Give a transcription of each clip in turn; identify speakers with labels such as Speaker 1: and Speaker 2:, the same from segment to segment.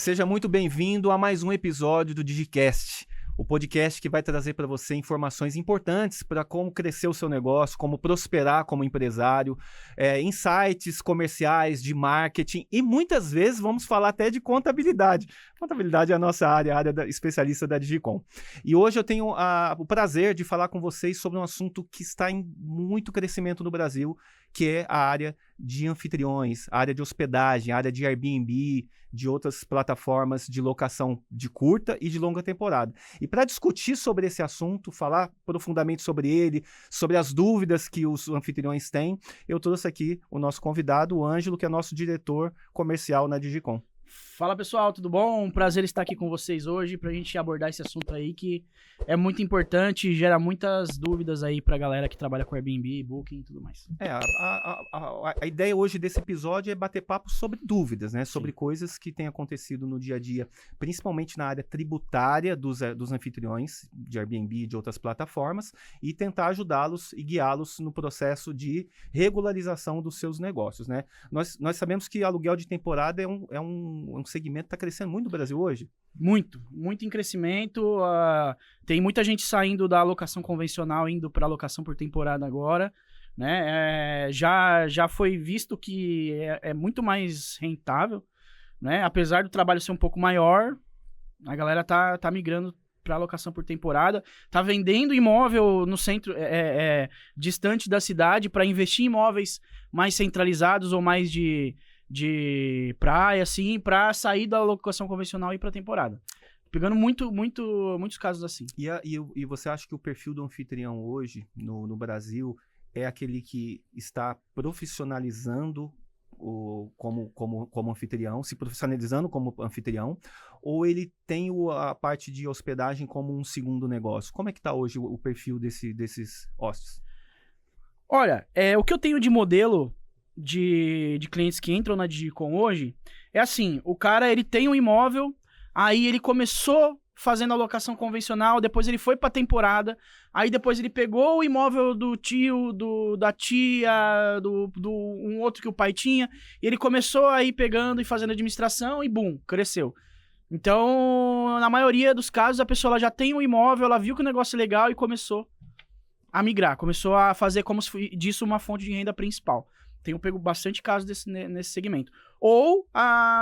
Speaker 1: Seja muito bem-vindo a mais um episódio do DigiCast, o podcast que vai trazer para você informações importantes para como crescer o seu negócio, como prosperar como empresário, insights comerciais, de marketing e muitas vezes vamos falar até de contabilidade. Contabilidade é a nossa área, especialista da Digicom. E hoje eu tenho o prazer de falar com vocês sobre um assunto que está em muito crescimento no Brasil, que é a área de anfitriões, a área de hospedagem, a área de Airbnb, de outras plataformas de locação de curta e de longa temporada. E para discutir sobre esse assunto, falar profundamente sobre ele, sobre as dúvidas que os anfitriões têm, eu trouxe aqui o nosso convidado, o Ângelo, que é nosso diretor comercial na Digicom.
Speaker 2: Fala pessoal, tudo bom? Um prazer estar aqui com vocês hoje pra gente abordar esse assunto aí que é muito importante e gera muitas dúvidas aí pra galera que trabalha com Airbnb, Booking e tudo mais.
Speaker 1: A ideia hoje desse episódio é bater papo sobre dúvidas, né? Sobre
Speaker 2: Sim.
Speaker 1: coisas que têm acontecido no dia a dia, principalmente na área tributária dos anfitriões de Airbnb e de outras plataformas, e tentar ajudá-los e guiá-los no processo de regularização dos seus negócios, né? Nós sabemos que aluguel de temporada é um segmento que está crescendo muito no Brasil hoje.
Speaker 2: Muito em crescimento. Tem muita gente saindo da alocação convencional, indo para alocação por temporada agora, né? Já foi visto que é muito mais rentável, né? Apesar do trabalho ser um pouco maior, a galera tá migrando para alocação por temporada, tá vendendo imóvel no centro, distante da cidade, para investir em imóveis mais centralizados ou mais de praia, assim, pra sair da locação convencional e ir pra temporada. Pegando muitos casos assim.
Speaker 1: E você acha que o perfil do anfitrião hoje, no Brasil, é aquele que está profissionalizando como anfitrião, se profissionalizando como anfitrião, ou ele tem a parte de hospedagem como um segundo negócio? Como é que está hoje o perfil desses hóspedes?
Speaker 2: Olha, o que eu tenho de modelo de clientes que entram na Digicom hoje, é assim, o cara, ele tem um imóvel, aí ele começou fazendo alocação convencional, depois ele foi pra temporada, aí depois ele pegou o imóvel do tio, da tia, um outro que o pai tinha, e ele começou a ir pegando e fazendo administração e bum, cresceu. Então, na maioria dos casos, a pessoa ela já tem um imóvel, ela viu que o negócio é legal e começou a migrar, começou a fazer como se disso uma fonte de renda principal. Tenho pego bastante casos nesse segmento. Ou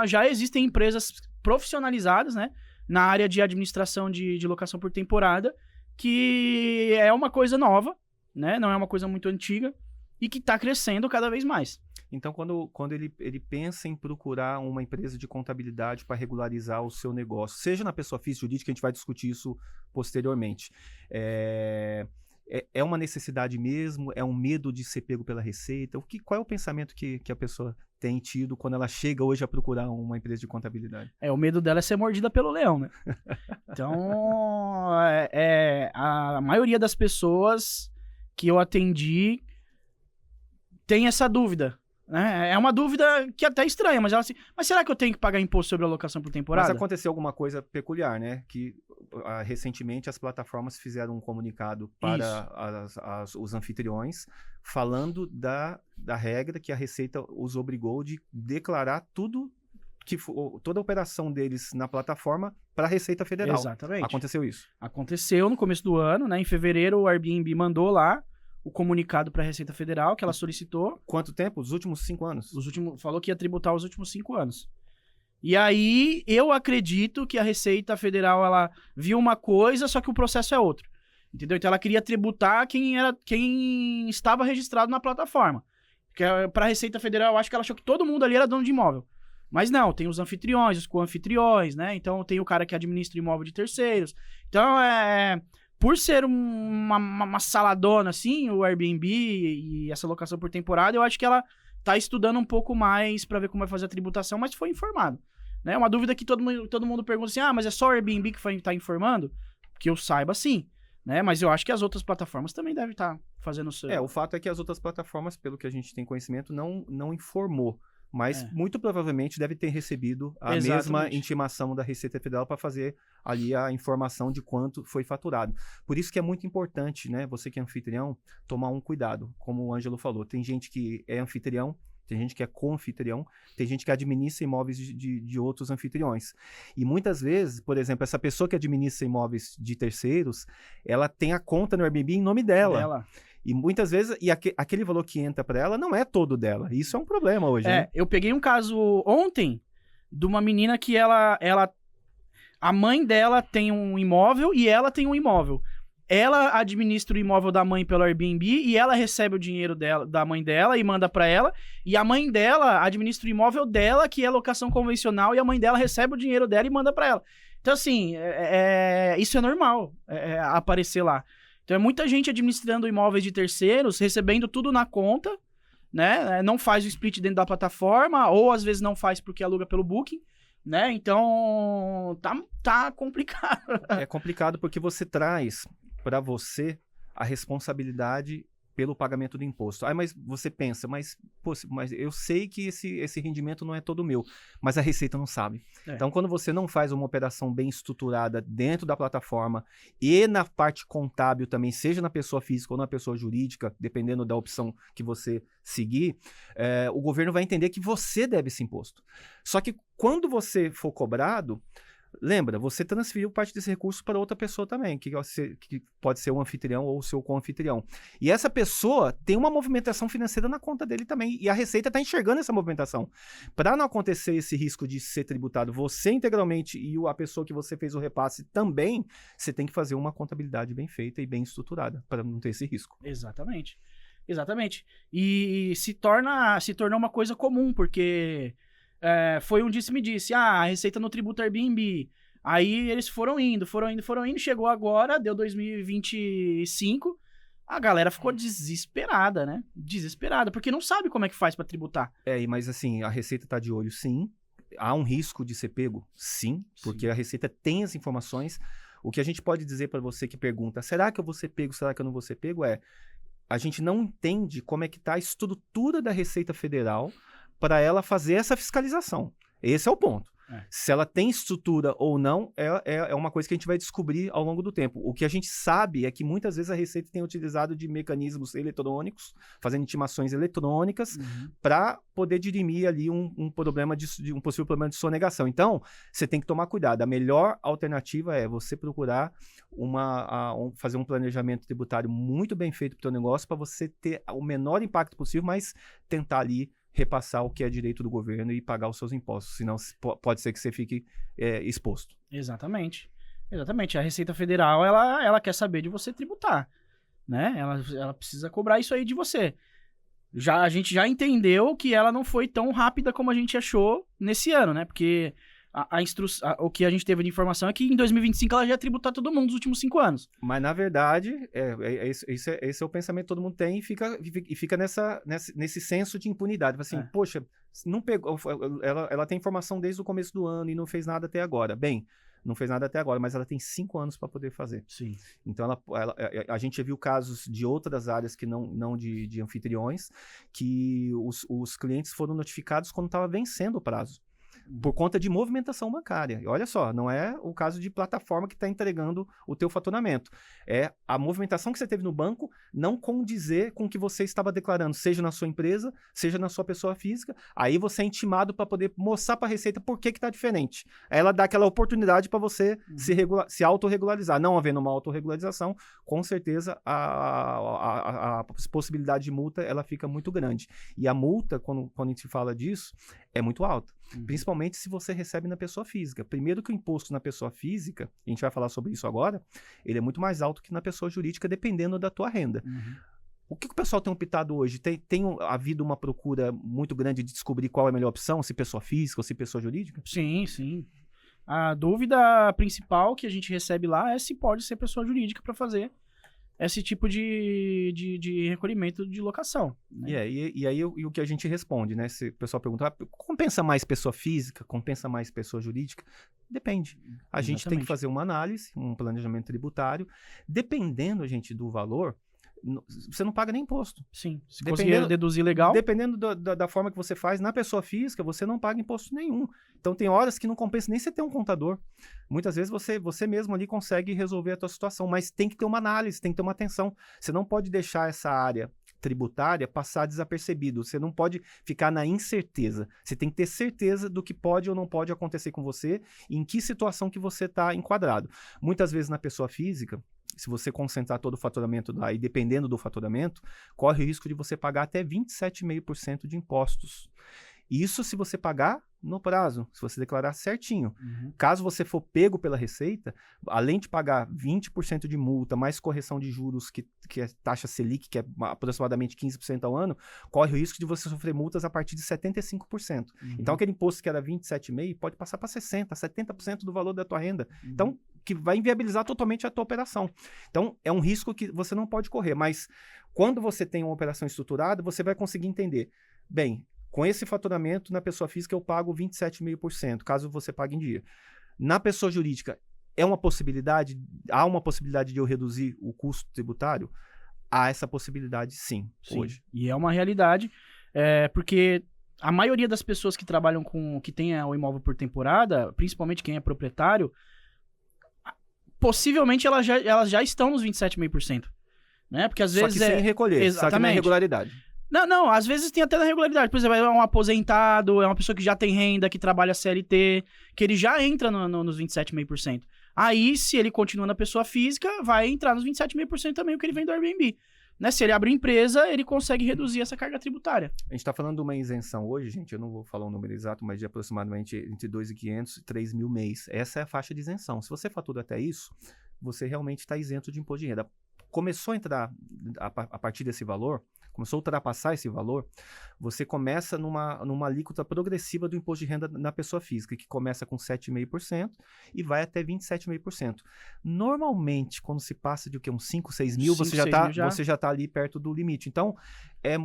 Speaker 2: já existem empresas profissionalizadas, né, na área de administração de locação por temporada, que é uma coisa nova, né, não é uma coisa muito antiga, e que está crescendo cada vez mais.
Speaker 1: Então, quando ele pensa em procurar uma empresa de contabilidade para regularizar o seu negócio, seja na pessoa física ou jurídica, a gente vai discutir isso posteriormente, é uma necessidade mesmo? É um medo de ser pego pela Receita? Qual é o pensamento que a pessoa tem tido quando ela chega hoje a procurar uma empresa de contabilidade?
Speaker 2: O medo dela é ser mordida pelo leão, né? Então, a maioria das pessoas que eu atendi tem essa dúvida, né? É uma dúvida que até é estranha, mas ela assim, mas será que eu tenho que pagar imposto sobre a alocação por temporada?
Speaker 1: Mas aconteceu alguma coisa peculiar, né? Que recentemente as plataformas fizeram um comunicado para os anfitriões falando da regra que a Receita os obrigou de declarar toda a operação deles na plataforma para a Receita Federal.
Speaker 2: Exatamente.
Speaker 1: Aconteceu isso?
Speaker 2: Aconteceu no começo do ano, né? Em fevereiro o Airbnb mandou lá o comunicado para a Receita Federal que ela solicitou.
Speaker 1: Quanto tempo? Os últimos 5 anos?
Speaker 2: Falou que ia tributar os últimos 5 anos. E aí, eu acredito que a Receita Federal, ela viu uma coisa, só que o processo é outro. Entendeu? Então, ela queria tributar quem estava registrado na plataforma. Porque para a Receita Federal, eu acho que ela achou que todo mundo ali era dono de imóvel. Mas não, tem os anfitriões, os co-anfitriões, né? Então, tem o cara que administra imóvel de terceiros. Então, por ser uma saladona, assim, o Airbnb e essa locação por temporada, eu acho que ela tá estudando um pouco mais para ver como vai fazer a tributação, mas foi informado. Né? Uma dúvida que todo mundo pergunta assim, mas é só o Airbnb que tá informando? Que eu saiba, sim. Né? Mas eu acho que as outras plataformas também devem estar fazendo o seu.
Speaker 1: O fato é que as outras plataformas, pelo que a gente tem conhecimento, não informou. Mas muito provavelmente deve ter recebido a mesma intimação da Receita Federal para fazer ali a informação de quanto foi faturado. Por isso que é muito importante, né, você que é anfitrião, tomar um cuidado. Como o Ângelo falou, tem gente que é anfitrião, tem gente que é co-anfitrião, tem gente que administra imóveis de outros anfitriões. E muitas vezes, por exemplo, essa pessoa que administra imóveis de terceiros, ela tem a conta no Airbnb em nome dela. E muitas vezes, aquele valor que entra para ela não é todo dela. Isso é um problema hoje, né?
Speaker 2: Eu peguei um caso ontem de uma menina que a mãe dela tem um imóvel e ela tem um imóvel. Ela administra o imóvel da mãe pelo Airbnb e ela recebe o dinheiro da mãe dela e manda pra ela. E a mãe dela administra o imóvel dela, que é locação convencional, e a mãe dela recebe o dinheiro dela e manda pra ela. Então, assim, isso é normal, aparecer lá. Então, é muita gente administrando imóveis de terceiros, recebendo tudo na conta, né? Não faz o split dentro da plataforma, ou às vezes não faz porque aluga pelo Booking, né? Então, tá complicado.
Speaker 1: É complicado porque você traz para você a responsabilidade pelo pagamento do imposto. Mas você pensa, mas eu sei que esse rendimento não é todo meu, mas a Receita não sabe. Então, quando você não faz uma operação bem estruturada dentro da plataforma e na parte contábil também, seja na pessoa física ou na pessoa jurídica, dependendo da opção que você seguir, o governo vai entender que você deve esse imposto. Só que quando você for cobrado, lembra, você transferiu parte desse recurso para outra pessoa também, que pode ser o anfitrião ou o seu co-anfitrião. E essa pessoa tem uma movimentação financeira na conta dele também, e a Receita está enxergando essa movimentação. Para não acontecer esse risco de ser tributado você integralmente e a pessoa que você fez o repasse também, você tem que fazer uma contabilidade bem feita e bem estruturada, para não ter esse risco.
Speaker 2: Exatamente. E se tornou uma coisa comum, porque... foi um disse-me-disse, a Receita no tributo Airbnb. Aí eles foram indo, chegou agora, deu 2025, a galera ficou desesperada, né? Desesperada, porque não sabe como é que faz pra tributar.
Speaker 1: Mas assim, a Receita tá de olho, sim. Há um risco de ser pego? Sim, porque a Receita tem as informações. O que a gente pode dizer para você que pergunta, será que eu vou ser pego, será que eu não vou ser pego? A gente não entende como é que tá a estrutura da Receita Federal para ela fazer essa fiscalização. Esse é o ponto. Se ela tem estrutura ou não, é uma coisa que a gente vai descobrir ao longo do tempo. O que a gente sabe é que muitas vezes a Receita tem utilizado de mecanismos eletrônicos, fazendo intimações eletrônicas, para poder dirimir ali um possível problema de sonegação. Então, você tem que tomar cuidado. A melhor alternativa é você procurar fazer um planejamento tributário muito bem feito para o teu negócio, para você ter o menor impacto possível, mas tentar ali repassar o que é direito do governo e pagar os seus impostos, senão pode ser que você fique exposto.
Speaker 2: Exatamente. A Receita Federal, ela quer saber de você tributar, né? Ela precisa cobrar isso aí de você. A gente já entendeu que ela não foi tão rápida como a gente achou nesse ano, né? Porque o que a gente teve de informação é que em 2025 ela já ia tributar todo mundo nos últimos 5 anos.
Speaker 1: Mas, na verdade, esse é o pensamento que todo mundo tem e fica nesse senso de impunidade. Assim, poxa, não pegou, ela tem informação desde o começo do ano e não fez nada até agora. Bem, não fez nada até agora, mas ela tem 5 anos para poder fazer.
Speaker 2: Sim.
Speaker 1: Então, a gente viu casos de outras áreas que não de anfitriões, que os clientes foram notificados quando estava vencendo o prazo, por conta de movimentação bancária. E olha só, não é o caso de plataforma que está entregando o teu faturamento. É a movimentação que você teve no banco não condizer com o que você estava declarando, seja na sua empresa, seja na sua pessoa física. Aí você é intimado para poder mostrar para a Receita por que está diferente. Ela dá aquela oportunidade para você se autorregularizar. Não havendo uma autorregularização, com certeza a possibilidade de multa ela fica muito grande. E a multa, quando a gente fala disso, é muito alta. Principalmente se você recebe na pessoa física. Primeiro que o imposto na pessoa física, a gente vai falar sobre isso agora, ele é muito mais alto que na pessoa jurídica, dependendo da tua renda. O que o pessoal tem optado hoje? Tem havido uma procura muito grande de descobrir qual é a melhor opção, se pessoa física ou se pessoa jurídica?
Speaker 2: Sim. A dúvida principal que a gente recebe lá é se pode ser pessoa jurídica para fazer esse tipo de recolhimento de locação. Né?
Speaker 1: E aí o que a gente responde, né? Se o pessoal pergunta, compensa mais pessoa física, compensa mais pessoa jurídica? Depende. A gente tem que fazer uma análise, um planejamento tributário. Dependendo, gente, do valor, você não paga nem imposto.
Speaker 2: Sim. Se conseguir deduzir legal.
Speaker 1: Dependendo da forma que você faz, na pessoa física, você não paga imposto nenhum. Então, tem horas que não compensa nem você ter um contador. Muitas vezes você mesmo ali consegue resolver a tua situação, mas tem que ter uma análise, tem que ter uma atenção. Você não pode deixar essa área tributária passar desapercebido. Você não pode ficar na incerteza. Você tem que ter certeza do que pode ou não pode acontecer com você e em que situação que você está enquadrado. Muitas vezes na pessoa física, se você concentrar todo o faturamento lá e dependendo do faturamento, corre o risco de você pagar até 27,5% de impostos. Isso se você pagar no prazo, se você declarar certinho. Caso você for pego pela Receita, além de pagar 20% de multa, mais correção de juros, que é taxa Selic, que é aproximadamente 15% ao ano, corre o risco de você sofrer multas a partir de 75%. Então, aquele imposto que era 27,5% pode passar para 60%, 70% do valor da tua renda. Então, que vai inviabilizar totalmente a tua operação. Então, é um risco que você não pode correr. Mas, quando você tem uma operação estruturada, você vai conseguir entender, bem, com esse faturamento, na pessoa física eu pago 27,5%, caso você pague em dia. Na pessoa jurídica, há uma possibilidade de eu reduzir o custo tributário? Há essa possibilidade, sim. Hoje.
Speaker 2: E é uma realidade, porque a maioria das pessoas que trabalham que tem o imóvel por temporada, principalmente quem é proprietário, possivelmente elas já estão nos 27,5%. Né? Porque às vezes
Speaker 1: só que sem recolher,
Speaker 2: exatamente.
Speaker 1: Só que na irregularidade.
Speaker 2: Não, às vezes tem até na regularidade. Por exemplo, é um aposentado, é uma pessoa que já tem renda, que trabalha CLT, que ele já entra nos 27,5%. Aí, se ele continua na pessoa física, vai entrar nos 27,5% também o que ele vem do Airbnb. Né? Se ele abre empresa, ele consegue reduzir essa carga tributária.
Speaker 1: A gente está falando de uma isenção hoje, gente, eu não vou falar o número exato, mas de aproximadamente entre 2.500 e 3.000 mês. Essa é a faixa de isenção. Se você fatura até isso, você realmente está isento de imposto de renda. Começou a entrar a partir desse valor, começou a ultrapassar esse valor, você começa numa alíquota progressiva do imposto de renda na pessoa física, que começa com 7,5% e vai até 27,5%. Normalmente, quando se passa de uns 5, 6 mil, você já está ali perto do limite. Então, é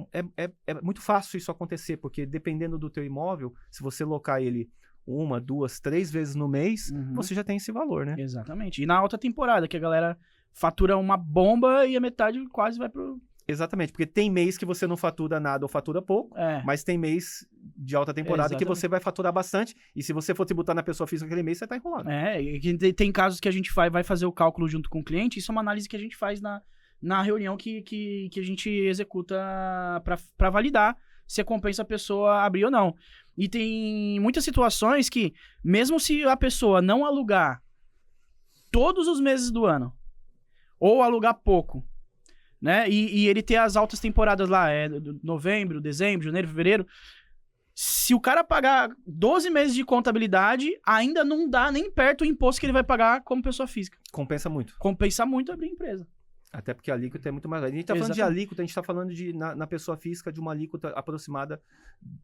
Speaker 1: muito fácil isso acontecer, porque dependendo do teu imóvel, se você locar ele 1, 2, 3 vezes no mês, você já tem esse valor, né?
Speaker 2: Exatamente. E na alta temporada, que a galera fatura uma bomba e a metade quase vai pro...
Speaker 1: Exatamente, porque tem mês que você não fatura nada ou fatura pouco, mas tem mês de alta temporada que você vai faturar bastante, e se você for tributar na pessoa física naquele mês, você tá enrolado.
Speaker 2: E tem casos que a gente vai fazer o cálculo junto com o cliente, isso é uma análise que a gente faz na reunião que a gente executa para validar se compensa a pessoa abrir ou não. E tem muitas situações que, mesmo se a pessoa não alugar todos os meses do ano, ou alugar pouco, né? E ele ter as altas temporadas lá, novembro, dezembro, janeiro, fevereiro. Se o cara pagar 12 meses de contabilidade, ainda não dá nem perto o imposto que ele vai pagar como pessoa física.
Speaker 1: Compensa muito.
Speaker 2: Compensa muito abrir empresa.
Speaker 1: Até porque a alíquota é muito mais... A gente está falando de alíquota, a gente está falando na pessoa física de uma alíquota aproximada,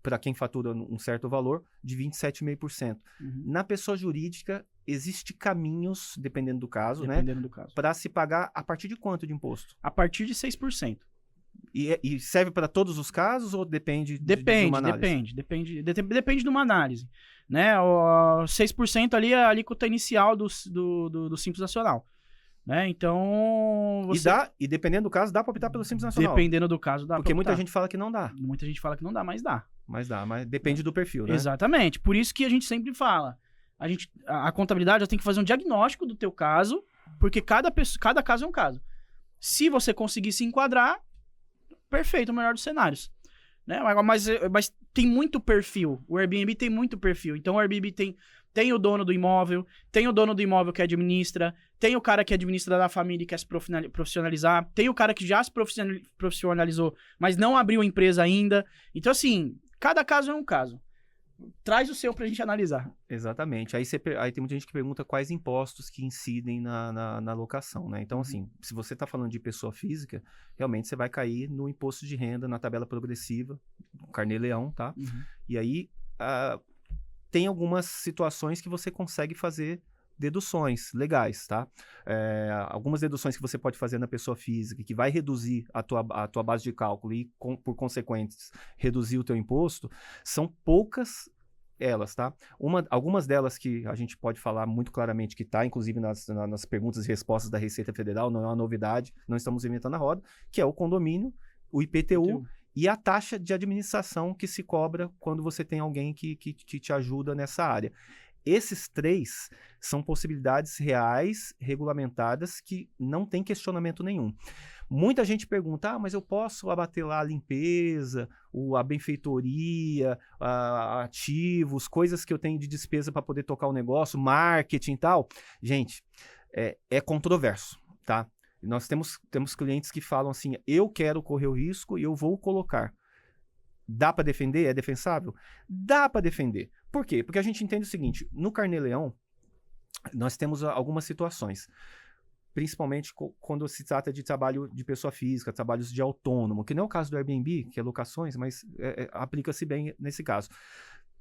Speaker 1: para quem fatura um certo valor, de 27,5%. Na pessoa jurídica, existe caminhos, dependendo do caso, para se pagar a partir de quanto de imposto?
Speaker 2: A partir de 6%.
Speaker 1: E serve para todos os casos ou depende de uma análise?
Speaker 2: Depende de uma análise. Né? O 6% ali é a alíquota inicial do Simples Nacional. Né? Então...
Speaker 1: E dependendo do caso, dá para optar pelo Simples Nacional.
Speaker 2: Dependendo do caso, dá.
Speaker 1: Porque muita gente fala que não dá.
Speaker 2: Muita gente fala que não dá, mas dá.
Speaker 1: Mas depende do perfil, né?
Speaker 2: Exatamente. Por isso que a gente sempre fala. A contabilidade tem que fazer um diagnóstico do teu caso, porque cada caso é um caso. Se você conseguir se enquadrar, perfeito, o melhor dos cenários. Né? Mas tem muito perfil. O Airbnb tem muito perfil. Então o Airbnb tem o dono do imóvel, tem o dono do imóvel que administra, tem o cara que administra da família e quer se profissionalizar, tem o cara que já se profissionalizou, mas não abriu a empresa ainda. Então, assim, cada caso é um caso. Traz o seu pra gente analisar.
Speaker 1: Exatamente. Aí tem muita gente que pergunta quais impostos que incidem na locação, né? Então, assim, se você tá falando de pessoa física, realmente você vai cair no imposto de renda, na tabela progressiva, Carnê-Leão, tá? E aí, tem algumas situações que você consegue fazer deduções legais, tá? Algumas deduções que você pode fazer na pessoa física, que vai reduzir a tua base de cálculo e, por consequências, reduzir o teu imposto, são poucas elas, tá? Algumas delas que a gente pode falar muito claramente, que está, inclusive, nas perguntas e respostas da Receita Federal, não é uma novidade, não estamos inventando a roda, que é o condomínio, o IPTU, e a taxa de administração que se cobra quando você tem alguém que te ajuda nessa área. Esses 3 são possibilidades reais, regulamentadas, que não tem questionamento nenhum. Muita gente pergunta, mas eu posso abater lá a limpeza, a benfeitoria, ativos, coisas que eu tenho de despesa para poder tocar o negócio, marketing e tal. Gente, é controverso, tá? Nós temos clientes que falam assim, eu quero correr o risco e eu vou colocar. Dá para defender? É defensável? Dá para defender. Por quê? Porque a gente entende o seguinte, no Carnê-Leão, nós temos algumas situações, principalmente quando se trata de trabalho de pessoa física, trabalhos de autônomo, que não é o caso do Airbnb, que é locações, mas aplica-se bem nesse caso.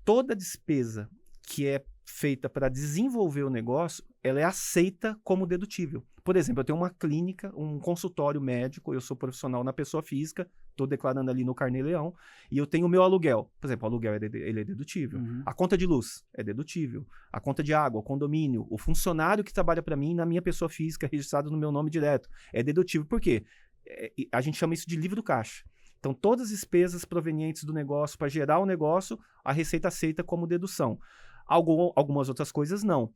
Speaker 1: Toda despesa que é feita para desenvolver o negócio, ela é aceita como dedutível. Por exemplo, eu tenho uma clínica, um consultório médico, eu sou profissional na pessoa física, estou declarando ali no Carnê-Leão, e eu tenho o meu aluguel. Por exemplo, o aluguel ele é dedutível.
Speaker 2: Uhum.
Speaker 1: A conta de luz é dedutível. A conta de água, o condomínio, o funcionário que trabalha para mim na minha pessoa física, registrado no meu nome direto, é dedutível. Por quê? A gente chama isso de livre do caixa. Então, todas as despesas provenientes do negócio para gerar o negócio, a Receita aceita como dedução. Algumas outras coisas não.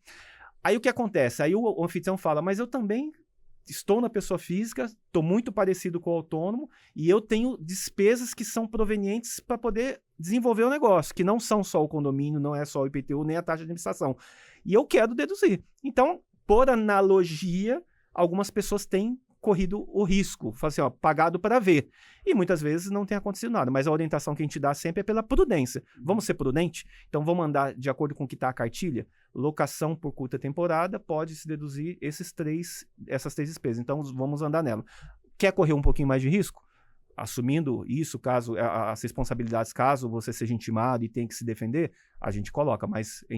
Speaker 1: Aí o que acontece? Aí o anfitrião fala, mas eu também estou na pessoa física, estou muito parecido com o autônomo e eu tenho despesas que são provenientes para poder desenvolver o negócio, que não são só o condomínio, não é só o IPTU, nem a taxa de administração. E eu quero deduzir. Então, por analogia, algumas pessoas têm corrido o risco, fala assim, ó, pagado para ver. E muitas vezes não tem acontecido nada, mas a orientação que a gente dá sempre é pela prudência. Vamos ser prudentes? Então vamos andar de acordo com o que está a cartilha? Locação por curta temporada, pode se deduzir essas três despesas. Então vamos andar nela. Quer correr um pouquinho mais de risco? Assumindo isso, caso as responsabilidades, caso você seja intimado e tenha que se defender, a gente coloca, mas a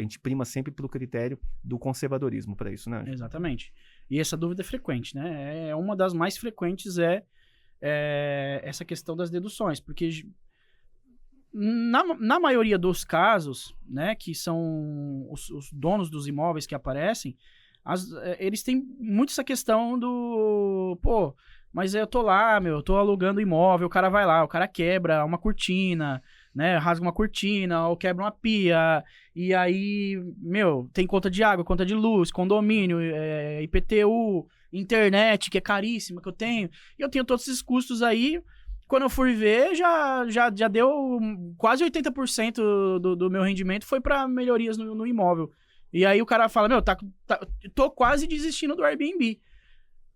Speaker 1: gente prima sempre pelo critério do conservadorismo para isso, né?
Speaker 2: Exatamente. E essa dúvida é frequente, né? Uma das mais frequentes essa questão das deduções, porque na maioria dos casos, né, que são os donos dos imóveis que aparecem, eles têm muito essa questão do, pô, mas eu tô lá, eu tô alugando imóvel, o cara vai lá, o cara quebra uma cortina, né, rasga uma cortina, ou quebra uma pia, e aí, tem conta de água, conta de luz, condomínio, IPTU, internet, que é caríssima, que eu tenho, e eu tenho todos esses custos aí. Quando eu fui ver, já deu quase 80% do meu rendimento foi para melhorias no imóvel. E aí o cara fala, tô quase desistindo do Airbnb.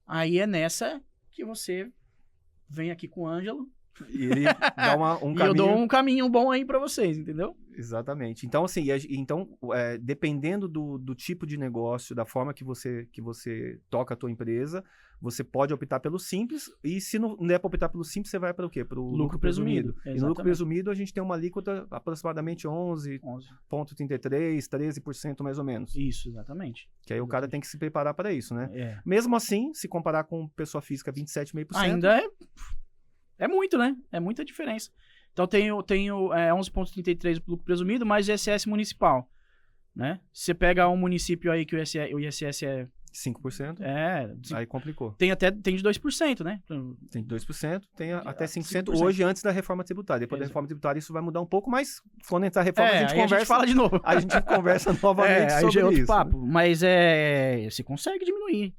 Speaker 2: Aí é nessa que você vem aqui com o Ângelo.
Speaker 1: E ele dá um caminho...
Speaker 2: E eu dou um caminho bom aí para vocês, entendeu?
Speaker 1: Exatamente. Então, assim, dependendo do tipo de negócio, da forma que você toca a tua empresa, você pode optar pelo simples, e se não é para optar pelo simples, você vai para o quê? Para o lucro presumido. E no lucro presumido, a gente tem uma alíquota aproximadamente 11,33%, 13% mais ou menos.
Speaker 2: Isso, exatamente.
Speaker 1: Que aí o cara tem que se preparar para isso, né? Mesmo assim, se comparar com pessoa física, 27,5%...
Speaker 2: Ainda é muito, né? É muita diferença. Então, tenho 11,33% lucro presumido, mais ISS municipal, né? Você pega um município aí que o ISS é...
Speaker 1: 5%? Aí complicou.
Speaker 2: Tem de 2%, né?
Speaker 1: Tem de 2%, tem até 5% hoje antes da reforma tributária. Depois da reforma tributária isso vai mudar um pouco, mas quando entrar a reforma a gente conversa.
Speaker 2: A gente fala de novo.
Speaker 1: A gente conversa novamente sobre
Speaker 2: já é outro
Speaker 1: isso.
Speaker 2: papo. Mas você consegue diminuir,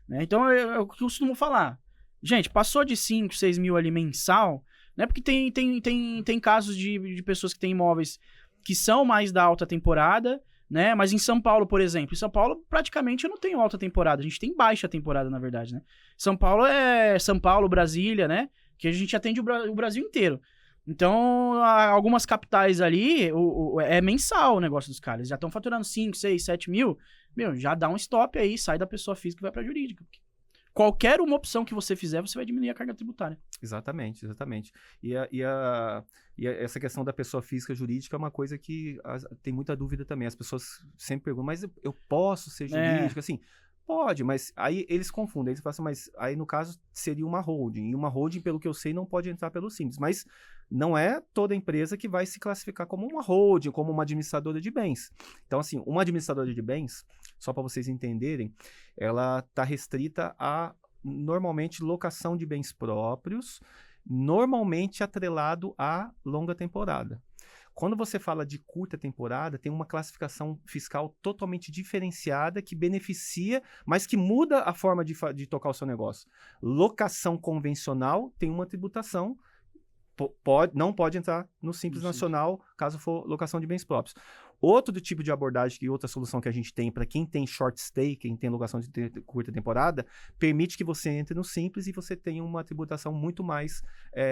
Speaker 2: né? Então eu costumo falar, gente, passou de 5, 6 mil ali mensal, né? Porque tem casos de pessoas que têm imóveis que são mais da alta temporada, né? Mas em São Paulo, por exemplo, em São Paulo praticamente eu não tenho alta temporada, a gente tem baixa temporada, na verdade, né? São Paulo, Brasília, né? Que a gente atende o Brasil inteiro. Então, algumas capitais ali, é mensal o negócio dos caras, já estão faturando 5, 6, 7 mil, já dá um stop aí, sai da pessoa física e vai pra jurídica. Qualquer uma opção que você fizer, você vai diminuir a carga tributária.
Speaker 1: Exatamente. E essa questão da pessoa física jurídica é uma coisa que tem muita dúvida também. As pessoas sempre perguntam, mas eu posso ser jurídico? Assim, pode, mas aí eles confundem. Eles falam assim, mas aí no caso seria uma holding. E uma holding, pelo que eu sei, não pode entrar pelo simples. Mas não é toda empresa que vai se classificar como uma holding, como uma administradora de bens. Então, assim, uma administradora de bens, só para vocês entenderem, ela está restrita a, normalmente, locação de bens próprios, normalmente atrelado à longa temporada. Quando você fala de curta temporada, tem uma classificação fiscal totalmente diferenciada que beneficia, mas que muda a forma de tocar o seu negócio. Locação convencional tem uma tributação, não pode entrar no Simples Nacional, caso for locação de bens próprios. Outro tipo de abordagem e outra solução que a gente tem para quem tem short stay, quem tem locação de curta temporada, permite que você entre no Simples e você tenha uma tributação muito mais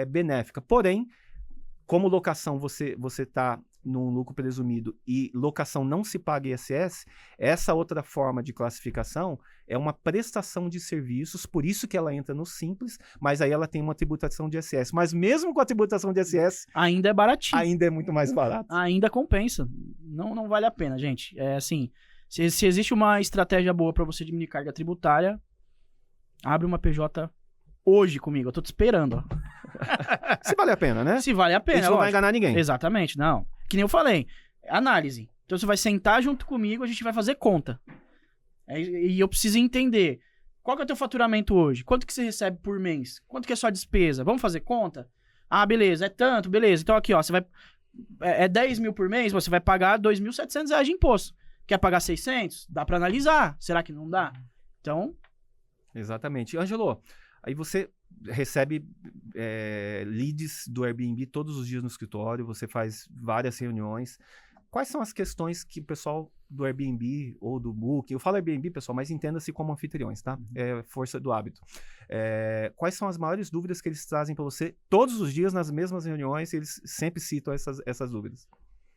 Speaker 1: benéfica. Porém, como locação você está num lucro presumido e locação não se paga ISS, essa outra forma de classificação é uma prestação de serviços, por isso que ela entra no Simples, mas aí ela tem uma tributação de ISS. Mas mesmo com a tributação de ISS...
Speaker 2: ainda é baratinho.
Speaker 1: Ainda é muito mais barato.
Speaker 2: Ainda compensa. Não vale a pena, gente. É assim, se existe uma estratégia boa para você diminuir carga tributária, abre uma PJ hoje comigo. Eu tô te esperando, ó.
Speaker 1: Se vale a pena, né?
Speaker 2: Se vale a pena,
Speaker 1: isso não vai enganar ninguém.
Speaker 2: Exatamente, não. Que nem eu falei, análise. Então você vai sentar junto comigo, a gente vai fazer conta. E eu preciso entender, qual que é o teu faturamento hoje? Quanto que você recebe por mês? Quanto que é a sua despesa? Vamos fazer conta? Ah, beleza, é tanto, beleza. Então aqui, ó, você vai... É 10 mil por mês, você vai pagar R$2.700 de imposto. Quer pagar 600? Dá pra analisar. Será que não dá? Então...
Speaker 1: Exatamente. Ângelo, aí você recebe leads do Airbnb todos os dias no escritório, você faz várias reuniões. Quais são as questões que o pessoal do Airbnb ou do Booking, eu falo Airbnb, pessoal, mas entenda-se como anfitriões, tá? É força do hábito. Quais são as maiores dúvidas que eles trazem para você todos os dias nas mesmas reuniões e eles sempre citam essas dúvidas?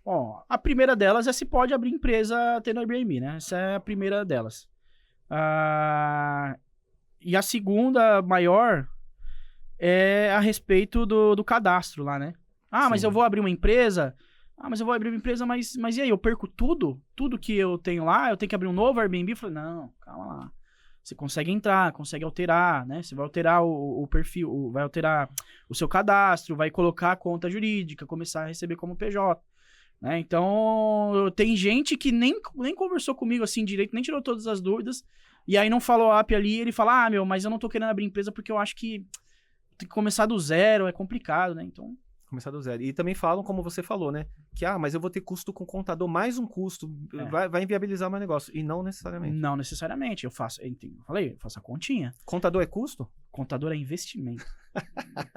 Speaker 2: Bom, a primeira delas é se pode abrir empresa tendo Airbnb, né? Essa é a primeira delas. E a segunda maior é a respeito do cadastro lá, né? Ah, mas eu vou abrir uma empresa... mas e aí, eu perco tudo? Tudo que eu tenho lá? Eu tenho que abrir um novo Airbnb? Eu falei, não, calma lá. Você consegue entrar, consegue alterar, né? Você vai alterar o perfil, vai alterar o seu cadastro, vai colocar a conta jurídica, começar a receber como PJ, né? Então, tem gente que nem conversou comigo assim direito, nem tirou todas as dúvidas, e aí no follow-up ali ele fala, mas eu não tô querendo abrir empresa porque eu acho que tem que começar do zero, é complicado, né? Então...
Speaker 1: Começar do zero. E também falam, como você falou, né? Que, mas eu vou ter custo com contador, mais um custo, vai inviabilizar o meu negócio. E não necessariamente.
Speaker 2: Não necessariamente. Eu faço a continha.
Speaker 1: Contador é custo?
Speaker 2: Contador é investimento.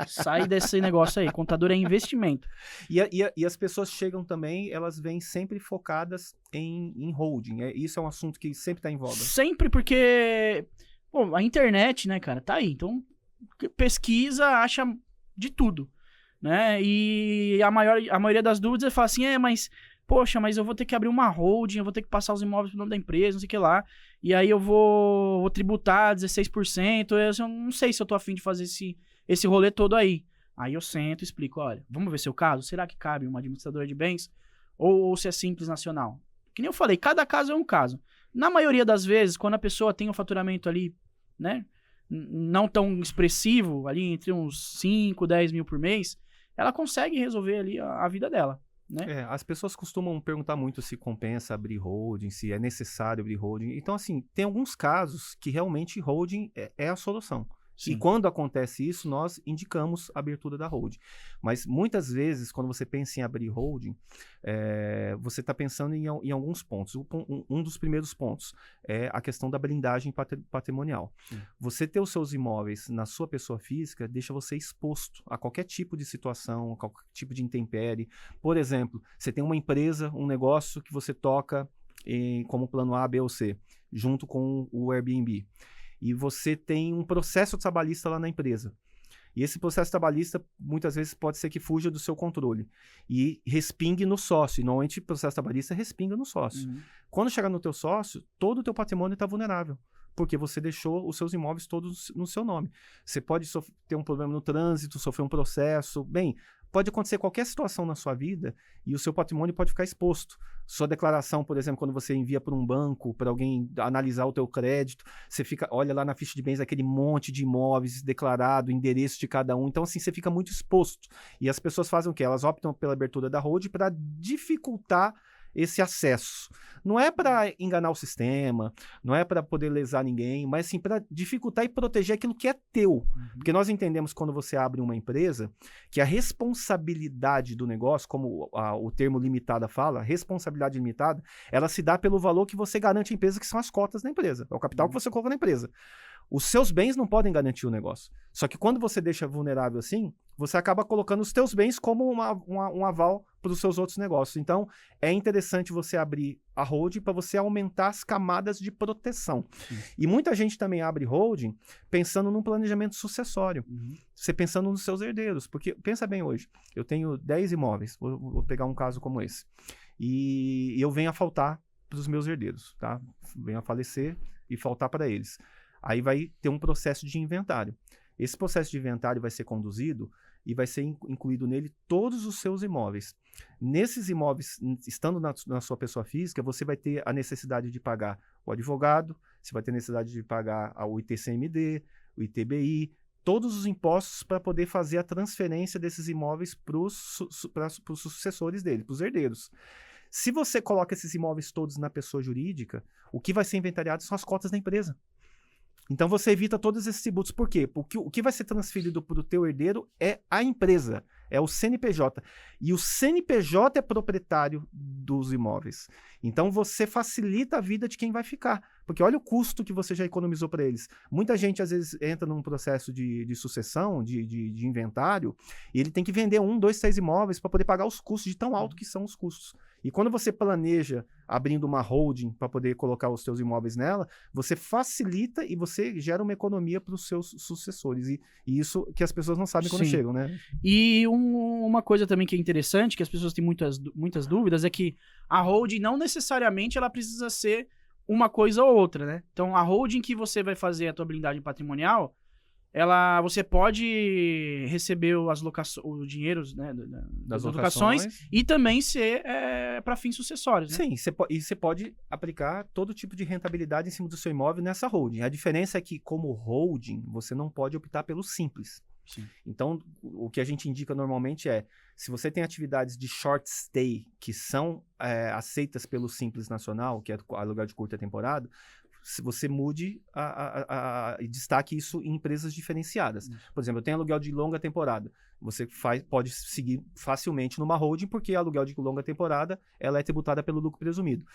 Speaker 2: Sai desse negócio aí. Contador é investimento.
Speaker 1: E as pessoas chegam também, elas vêm sempre focadas em holding. Isso é um assunto que sempre está em voga.
Speaker 2: Sempre, porque... Bom, a internet, né, cara, tá aí. Então, pesquisa, acha de tudo. Né? E a maioria das dúvidas fala assim, mas eu vou ter que abrir uma holding, eu vou ter que passar os imóveis pro nome da empresa, não sei o que lá, e aí eu vou tributar 16%, eu não sei se eu tô afim de fazer esse rolê todo aí. Aí eu sento e explico, olha, vamos ver seu caso, será que cabe uma administradora de bens ou se é Simples Nacional? Que nem eu falei, cada caso é um caso. Na maioria das vezes, quando a pessoa tem um faturamento ali, né, não tão expressivo, ali entre uns 5, 10 mil por mês, ela consegue resolver ali a vida dela, né?
Speaker 1: As pessoas costumam perguntar muito se compensa abrir holding, se é necessário abrir holding. Então, assim, tem alguns casos que realmente holding é a solução. Sim. E quando acontece isso, nós indicamos a abertura da holding. Mas muitas vezes, quando você pensa em abrir holding, você está pensando em alguns pontos. Um dos primeiros pontos é a questão da blindagem patrimonial. Sim. Você ter os seus imóveis na sua pessoa física deixa você exposto a qualquer tipo de situação, a qualquer tipo de intempérie. Por exemplo, você tem uma empresa, um negócio que você toca como plano A, B ou C, junto com o Airbnb. E você tem um processo trabalhista lá na empresa. E esse processo trabalhista, muitas vezes, pode ser que fuja do seu controle. E respingue no sócio. E, normalmente, o processo trabalhista respinga no sócio. Uhum. Quando chegar no teu sócio, todo o teu patrimônio está vulnerável. Porque você deixou os seus imóveis todos no seu nome. Você pode ter um problema no trânsito, sofrer um processo. Bem, pode acontecer qualquer situação na sua vida e o seu patrimônio pode ficar exposto. Sua declaração, por exemplo, quando você envia para um banco, para alguém analisar o teu crédito, você olha lá na ficha de bens aquele monte de imóveis declarado, endereço de cada um. Então, assim, você fica muito exposto. E as pessoas fazem o quê? Elas optam pela abertura da holding para dificultar esse acesso. Não é para enganar o sistema, não é para poder lesar ninguém, mas sim para dificultar e proteger aquilo que é teu. Porque nós entendemos quando você abre uma empresa que a responsabilidade do negócio, como o termo limitada fala, responsabilidade limitada, ela se dá pelo valor que você garante à empresa, que são as cotas da empresa, é o capital que você coloca na empresa. Os seus bens não podem garantir o negócio. Só que quando você deixa vulnerável assim, você acaba colocando os teus bens como um aval para os seus outros negócios. Então, é interessante você abrir a holding para você aumentar as camadas de proteção.
Speaker 2: Sim.
Speaker 1: E muita gente também abre holding pensando num planejamento sucessório. Você pensando nos seus herdeiros. Porque, pensa bem hoje, eu tenho 10 imóveis, vou pegar um caso como esse, e eu venho a faltar para os meus herdeiros, tá? Venho a falecer e faltar para eles. Aí vai ter um processo de inventário. Esse processo de inventário vai ser conduzido e vai ser incluído nele todos os seus imóveis. Nesses imóveis, estando na sua pessoa física, você vai ter a necessidade de pagar o advogado, você vai ter necessidade de pagar o ITCMD, o ITBI, todos os impostos para poder fazer a transferência desses imóveis para os sucessores dele, para os herdeiros. Se você coloca esses imóveis todos na pessoa jurídica, o que vai ser inventariado são as cotas da empresa. Então você evita todos esses tributos. Por quê? Porque o que vai ser transferido para o teu herdeiro é a empresa, é o CNPJ. E o CNPJ é proprietário dos imóveis. Então você facilita a vida de quem vai ficar. Porque olha o custo que você já economizou para eles. Muita gente, às vezes, entra num processo de sucessão, de inventário, e ele tem que vender 1, 2, 3 imóveis para poder pagar os custos, de tão alto que são os custos. E quando você planeja abrindo uma holding para poder colocar os seus imóveis nela, você facilita e você gera uma economia para os seus sucessores. E isso que as pessoas não sabem quando chegam, né?
Speaker 2: E uma coisa também que é interessante, que as pessoas têm muitas dúvidas, é que a holding não necessariamente ela precisa ser uma coisa ou outra, né? Então, a holding que você vai fazer a tua blindagem patrimonial, você pode receber os dinheiros, né, das locações e também ser para fins sucessórios, né?
Speaker 1: Sim, você pode aplicar todo tipo de rentabilidade em cima do seu imóvel nessa holding. A diferença é que, como holding, você não pode optar pelo simples.
Speaker 2: Sim.
Speaker 1: Então, o que a gente indica normalmente é, se você tem atividades de short stay que são aceitas pelo Simples Nacional, que é aluguel de curta temporada, se você mude e destaque isso em empresas diferenciadas. Por exemplo, eu tenho aluguel de longa temporada. Você pode seguir facilmente numa holding, porque aluguel de longa temporada ela é tributada pelo lucro presumido.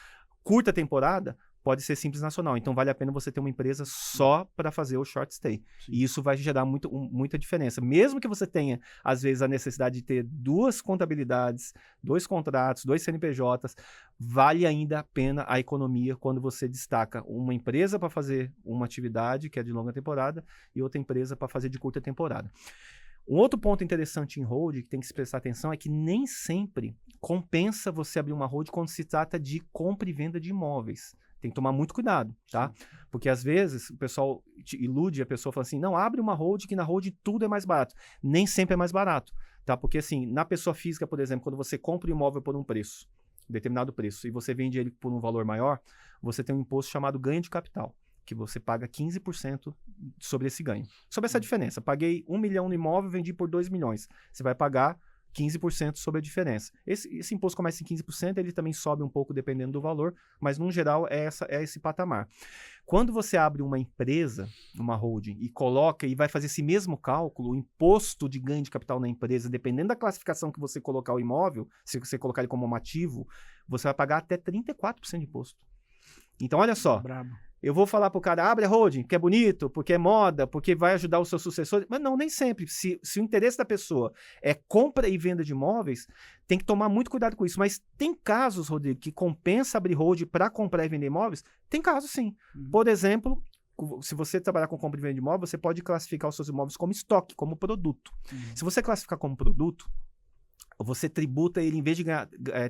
Speaker 1: Curta temporada pode ser Simples Nacional. Então, vale a pena você ter uma empresa só para fazer o short stay. Sim. E isso vai gerar muita diferença. Mesmo que você tenha, às vezes, a necessidade de ter 2 contabilidades, 2 contratos, 2 CNPJs, vale ainda a pena a economia quando você destaca uma empresa para fazer uma atividade, que é de longa temporada, e outra empresa para fazer de curta temporada. Um outro ponto interessante em holding que tem que se prestar atenção é que nem sempre compensa você abrir uma holding quando se trata de compra e venda de imóveis. Tem que tomar muito cuidado, tá? Porque às vezes o pessoal ilude, a pessoa fala assim, não, abre uma holding que na holding tudo é mais barato. Nem sempre é mais barato, tá? Porque assim, na pessoa física, por exemplo, quando você compra um imóvel por um preço, determinado preço, e você vende ele por um valor maior, você tem um imposto chamado ganho de capital, que você paga 15% sobre esse ganho. Sobre essa diferença, paguei 1 milhão no imóvel, vendi por 2 milhões. Você vai pagar 15% sobre a diferença. Esse imposto começa em 15%, ele também sobe um pouco dependendo do valor, mas no geral é esse patamar. Quando você abre uma empresa, uma holding, e coloca e vai fazer esse mesmo cálculo, o imposto de ganho de capital na empresa, dependendo da classificação que você colocar o imóvel, se você colocar ele como um ativo, você vai pagar até 34% de imposto. Então, olha só.
Speaker 2: Brabo.
Speaker 1: Eu vou falar pro cara, abre a holding, que é bonito, porque é moda, porque vai ajudar os seus sucessores. Mas não, nem sempre. Se o interesse da pessoa é compra e venda de imóveis, tem que tomar muito cuidado com isso. Mas tem casos, Rodrigo, que compensa abrir holding para comprar e vender imóveis? Tem casos, sim. Por exemplo, se você trabalhar com compra e venda de imóveis, você pode classificar os seus imóveis como estoque, como produto. Se você classificar como produto, você tributa ele, em vez de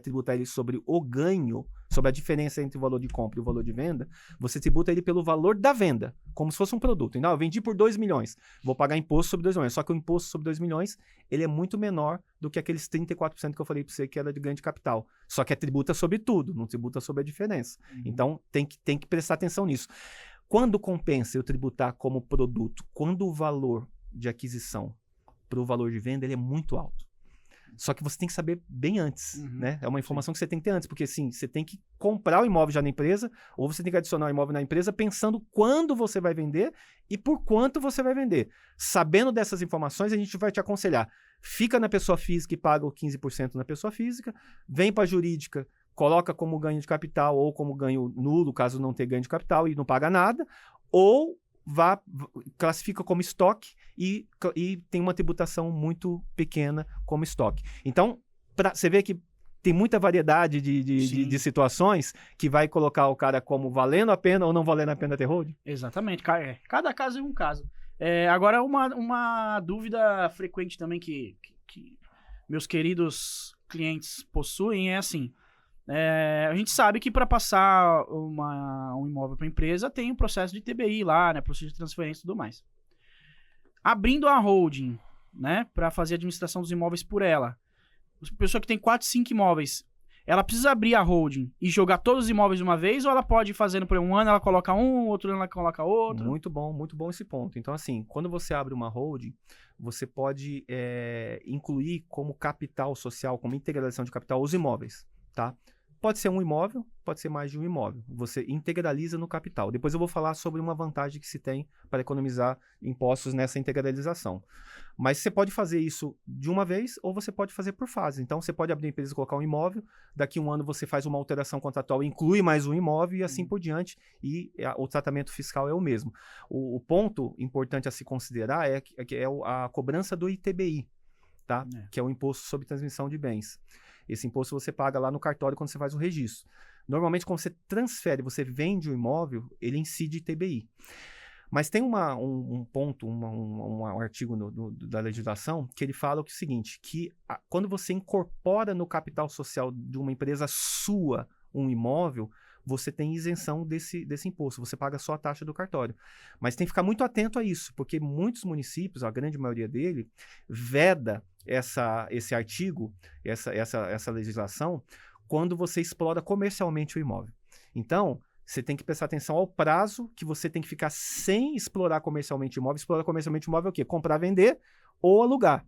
Speaker 1: tributar ele sobre o ganho, sobre a diferença entre o valor de compra e o valor de venda, você tributa ele pelo valor da venda, como se fosse um produto. Então, eu vendi por 2 milhões, vou pagar imposto sobre 2 milhões. Só que o imposto sobre 2 milhões, ele é muito menor do que aqueles 34% que eu falei para você que era de ganho de capital. Só que tributa sobre tudo, não tributa sobre a diferença. Então, tem que prestar atenção nisso. Quando compensa eu tributar como produto? Quando o valor de aquisição para o valor de venda ele é muito alto. Só que você tem que saber bem antes, né? É uma informação que você tem que ter antes, porque assim, você tem que comprar o imóvel já na empresa, ou você tem que adicionar o imóvel na empresa pensando quando você vai vender e por quanto você vai vender. Sabendo dessas informações, a gente vai te aconselhar. Fica na pessoa física e paga o 15% na pessoa física, vem para a jurídica, coloca como ganho de capital ou como ganho nulo, caso não tenha ganho de capital e não paga nada, ou classifica como estoque e tem uma tributação muito pequena como estoque. Então, você vê que tem muita variedade de situações que vai colocar o cara como valendo a pena ou não valendo a pena ter holding?
Speaker 2: Exatamente. Cada caso é um caso. Agora, uma dúvida frequente também que meus queridos clientes possuem é assim... a gente sabe que para passar um imóvel para a empresa tem um processo de TBI lá, né, processo de transferência e tudo mais. Abrindo a holding, né, para fazer a administração dos imóveis por ela, a pessoa que tem 4, 5 imóveis, ela precisa abrir a holding e jogar todos os imóveis de uma vez, ou ela pode ir fazendo por um ano, ela coloca um, outro ano ela coloca outro?
Speaker 1: Muito bom esse ponto. Então, assim, quando você abre uma holding, você pode incluir como capital social, como integralização de capital, os imóveis, tá? Pode ser um imóvel, pode ser mais de um imóvel. Você integraliza no capital. Depois eu vou falar sobre uma vantagem que se tem para economizar impostos nessa integralização. Mas você pode fazer isso de uma vez ou você pode fazer por fases. Então, você pode abrir a empresa e colocar um imóvel. Daqui a um ano você faz uma alteração contratual, inclui mais um imóvel e assim por diante. E o tratamento fiscal é o mesmo. O ponto importante a se considerar é a cobrança do ITBI, tá? Que é o Imposto sobre Transmissão de Bens. Esse imposto você paga lá no cartório quando você faz o registro. Normalmente, quando você transfere, você vende o imóvel, ele incide ITBI. Mas tem um ponto, um artigo da legislação que ele fala o seguinte, que quando você incorpora no capital social de uma empresa sua um imóvel, você tem isenção desse imposto, você paga só a taxa do cartório. Mas tem que ficar muito atento a isso, porque muitos municípios, a grande maioria dele, veda esse artigo, essa legislação, quando você explora comercialmente o imóvel. Então, você tem que prestar atenção ao prazo que você tem que ficar sem explorar comercialmente o imóvel. Explorar comercialmente o imóvel é o quê? Comprar, vender ou alugar.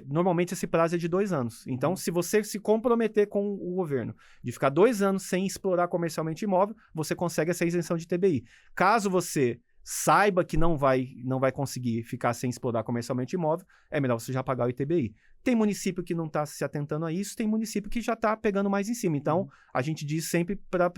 Speaker 1: Normalmente esse prazo é de 2 anos. Então, se você se comprometer com o governo de ficar 2 anos sem explorar comercialmente imóvel, você consegue essa isenção de TBI. Caso você saiba que não vai conseguir ficar sem explorar comercialmente imóvel, é melhor você já pagar o ITBI. Tem município que não está se atentando a isso, tem município que já está pegando mais em cima. Então, a gente diz sempre para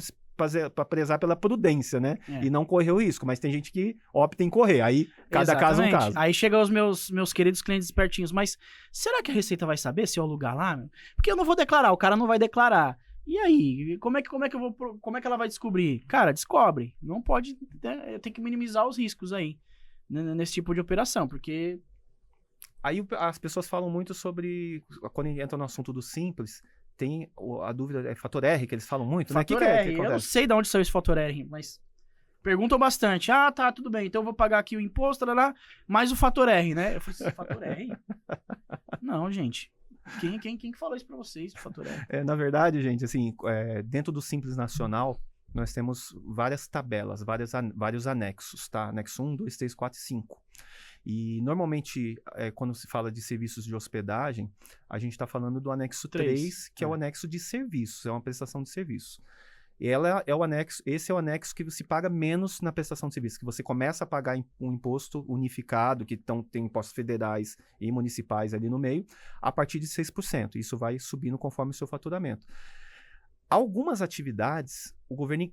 Speaker 1: prezar pela prudência, né? E não correr o risco. Mas tem gente que opta em correr. Aí, cada caso é um caso.
Speaker 2: Aí chega os meus queridos clientes espertinhos. Mas será que a Receita vai saber se eu alugar lá? Meu? Porque eu não vou declarar, o cara não vai declarar. E aí, como é que ela vai descobrir? Cara, descobre. Não pode, né? Tem que minimizar os riscos aí, né, nesse tipo de operação, porque...
Speaker 1: Aí as pessoas falam muito sobre, quando entra no assunto do Simples, tem a dúvida, é fator R, que eles falam muito,
Speaker 2: fator
Speaker 1: né?
Speaker 2: R, eu não sei de onde saiu esse fator R, mas perguntam bastante. Ah, tá, tudo bem, então eu vou pagar aqui o imposto, mais o fator R, né? Eu falei assim, fator R? Não, gente. Quem que falou isso pra vocês, fator R?
Speaker 1: Na verdade, gente, assim, dentro do Simples Nacional, nós temos várias tabelas, vários anexos, tá? Anexo 1, 2, 3, 4 e 5. E, normalmente, quando se fala de serviços de hospedagem, a gente está falando do anexo 3, que é o anexo de serviços, é uma prestação de serviço. E esse é o anexo que você paga menos na prestação de serviço, que você começa a pagar um imposto unificado, que tem impostos federais e municipais ali no meio, a partir de 6%. Isso vai subindo conforme o seu faturamento. Algumas atividades, o governo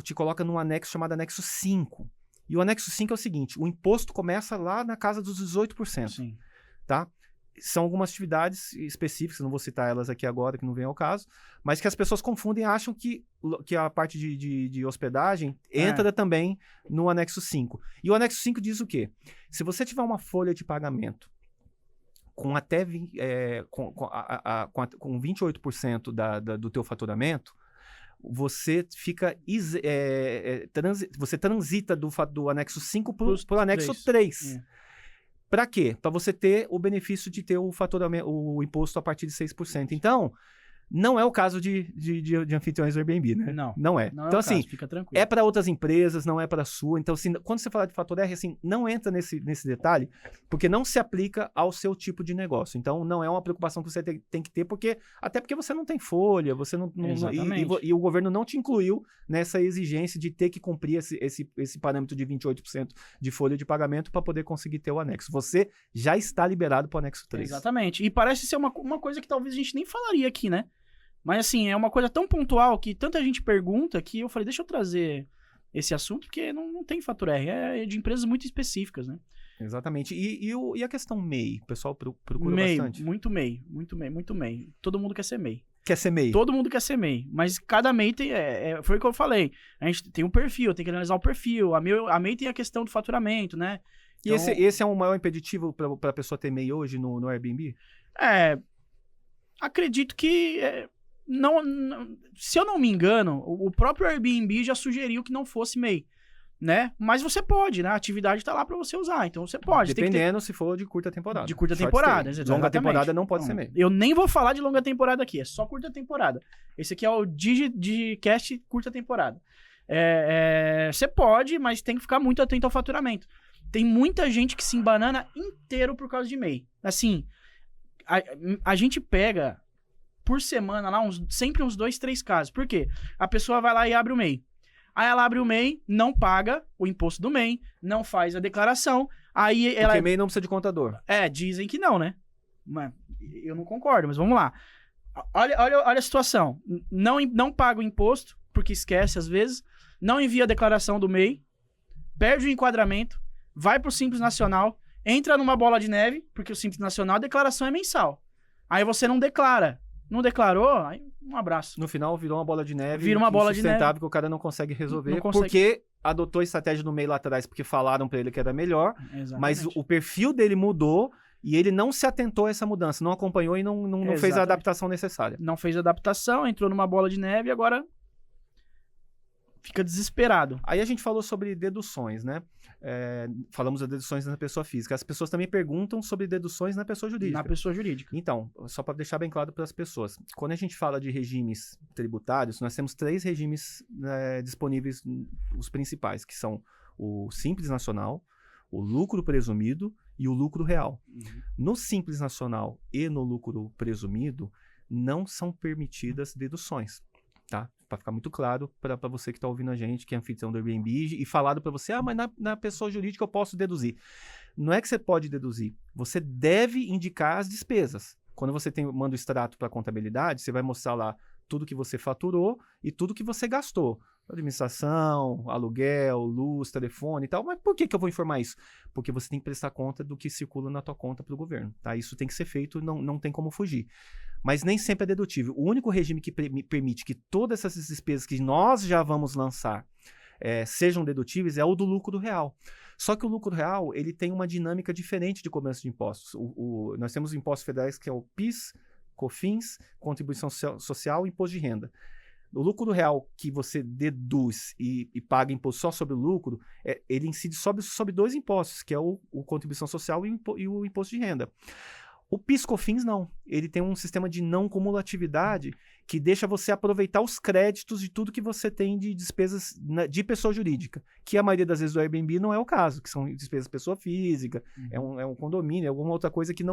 Speaker 1: te coloca num anexo chamado anexo 5. E o anexo 5 é o seguinte, o imposto começa lá na casa dos 18%.
Speaker 2: Sim.
Speaker 1: Tá? São algumas atividades específicas, não vou citar elas aqui agora, que não vem ao caso, mas que as pessoas confundem e acham que a parte de hospedagem entra também no anexo 5. E o anexo 5 diz o quê? Se você tiver uma folha de pagamento com até com 28% do teu faturamento, você fica você transita do anexo 5 para o anexo 3. Para quê? Para você ter o benefício de ter o faturamento, o imposto a partir de 6%. Então, Não é o caso de anfitriões do Airbnb, né?
Speaker 2: Não
Speaker 1: é.
Speaker 2: Não
Speaker 1: então,
Speaker 2: é
Speaker 1: assim,
Speaker 2: caso, fica tranquilo.
Speaker 1: é para outras empresas, não é para a sua. Então, assim, quando você falar de fator R, assim, não entra nesse detalhe, porque não se aplica ao seu tipo de negócio. Então, não é uma preocupação que você tem que ter, até porque você não tem folha, você não e o governo não te incluiu nessa exigência de ter que cumprir esse parâmetro de 28% de folha de pagamento para poder conseguir ter o anexo. Você já está liberado para o anexo 3.
Speaker 2: Exatamente. E parece ser uma coisa que talvez a gente nem falaria aqui, né? Mas assim, é uma coisa tão pontual que tanta gente pergunta que eu falei, deixa eu trazer esse assunto, porque não tem fator R, é de empresas muito específicas, né?
Speaker 1: Exatamente. E a questão MEI? O pessoal procura
Speaker 2: MEI,
Speaker 1: bastante?
Speaker 2: muito MEI. Todo mundo quer ser MEI.
Speaker 1: Quer ser MEI?
Speaker 2: Todo mundo quer ser MEI. Mas cada MEI tem... foi o que eu falei. A gente tem um perfil, tem que analisar o perfil. A MEI tem a questão do faturamento, né?
Speaker 1: Então, e esse é um maior impeditivo para a pessoa ter MEI hoje no Airbnb?
Speaker 2: Acredito que... se eu não me engano, o próprio Airbnb já sugeriu que não fosse MEI, né? Mas você pode, né? A atividade tá lá para você usar, então você pode.
Speaker 1: Dependendo se for de curta temporada.
Speaker 2: De curta temporada, exatamente.
Speaker 1: Longa temporada não pode ser MEI.
Speaker 2: Eu nem vou falar de longa temporada aqui, é só curta temporada. Esse aqui é o DigiCast curta temporada. Você pode, mas tem que ficar muito atento ao faturamento. Tem muita gente que se embanana inteiro por causa de MEI. Assim, a gente pega... por semana lá, sempre uns 2, 3 casos. Por quê? A pessoa vai lá e abre o MEI. Aí ela abre o MEI, não paga o imposto do MEI, não faz a declaração. Aí ela...
Speaker 1: Porque MEI não precisa de contador.
Speaker 2: Dizem que não, né? Mas eu não concordo, mas vamos lá. Olha a situação. Não paga o imposto, porque esquece às vezes. Não envia a declaração do MEI. Perde o enquadramento. Vai pro Simples Nacional. Entra numa bola de neve, porque o Simples Nacional, a declaração é mensal. Aí você não declara. Não declarou? Aí um abraço.
Speaker 1: No final virou uma bola de neve.
Speaker 2: Vira uma bola de neve.
Speaker 1: Que o cara não consegue resolver.
Speaker 2: Não consegue.
Speaker 1: Porque adotou a estratégia no MEI lá atrás, porque falaram pra ele que era melhor.
Speaker 2: Exatamente.
Speaker 1: Mas o perfil dele mudou e ele não se atentou a essa mudança. Não acompanhou e não fez a adaptação necessária.
Speaker 2: Não fez a adaptação, entrou numa bola de neve e agora fica desesperado.
Speaker 1: Aí a gente falou sobre deduções, né? Falamos das deduções na pessoa física. As pessoas também perguntam sobre deduções na pessoa jurídica.
Speaker 2: Na pessoa jurídica.
Speaker 1: Então, só para deixar bem claro para as pessoas. Quando a gente fala de regimes tributários, nós temos 3 regimes disponíveis, os principais, que são o Simples Nacional, o lucro presumido e o lucro real.
Speaker 2: Uhum.
Speaker 1: No Simples Nacional e no lucro presumido, não são permitidas deduções, tá? Para ficar muito claro para você que está ouvindo a gente, que é anfitrião do Airbnb, e falado para você, mas na pessoa jurídica eu posso deduzir. Não é que você pode deduzir, você deve indicar as despesas. Quando você manda o extrato para a contabilidade, você vai mostrar lá tudo que você faturou e tudo que você gastou. Administração, aluguel, luz, telefone e tal. Mas por que eu vou informar isso? Porque você tem que prestar conta do que circula na tua conta para o governo, tá? Isso tem que ser feito, não tem como fugir. Mas nem sempre é dedutível. O único regime que permite que todas essas despesas que nós já vamos lançar sejam dedutíveis é o do lucro real. Só que o lucro real ele tem uma dinâmica diferente de cobrança de impostos. Nós temos impostos federais que é o PIS, COFINS, Contribuição Social e Imposto de Renda. O lucro real que você deduz e paga imposto só sobre o lucro, ele incide sobre 2 impostos, que é o Contribuição Social e o Imposto de Renda. O PIS/COFINS não. Ele tem um sistema de não cumulatividade que deixa você aproveitar os créditos de tudo que você tem de despesas de pessoa jurídica, que a maioria das vezes do Airbnb não é o caso, que são despesas de pessoa física, é um condomínio, é alguma outra coisa que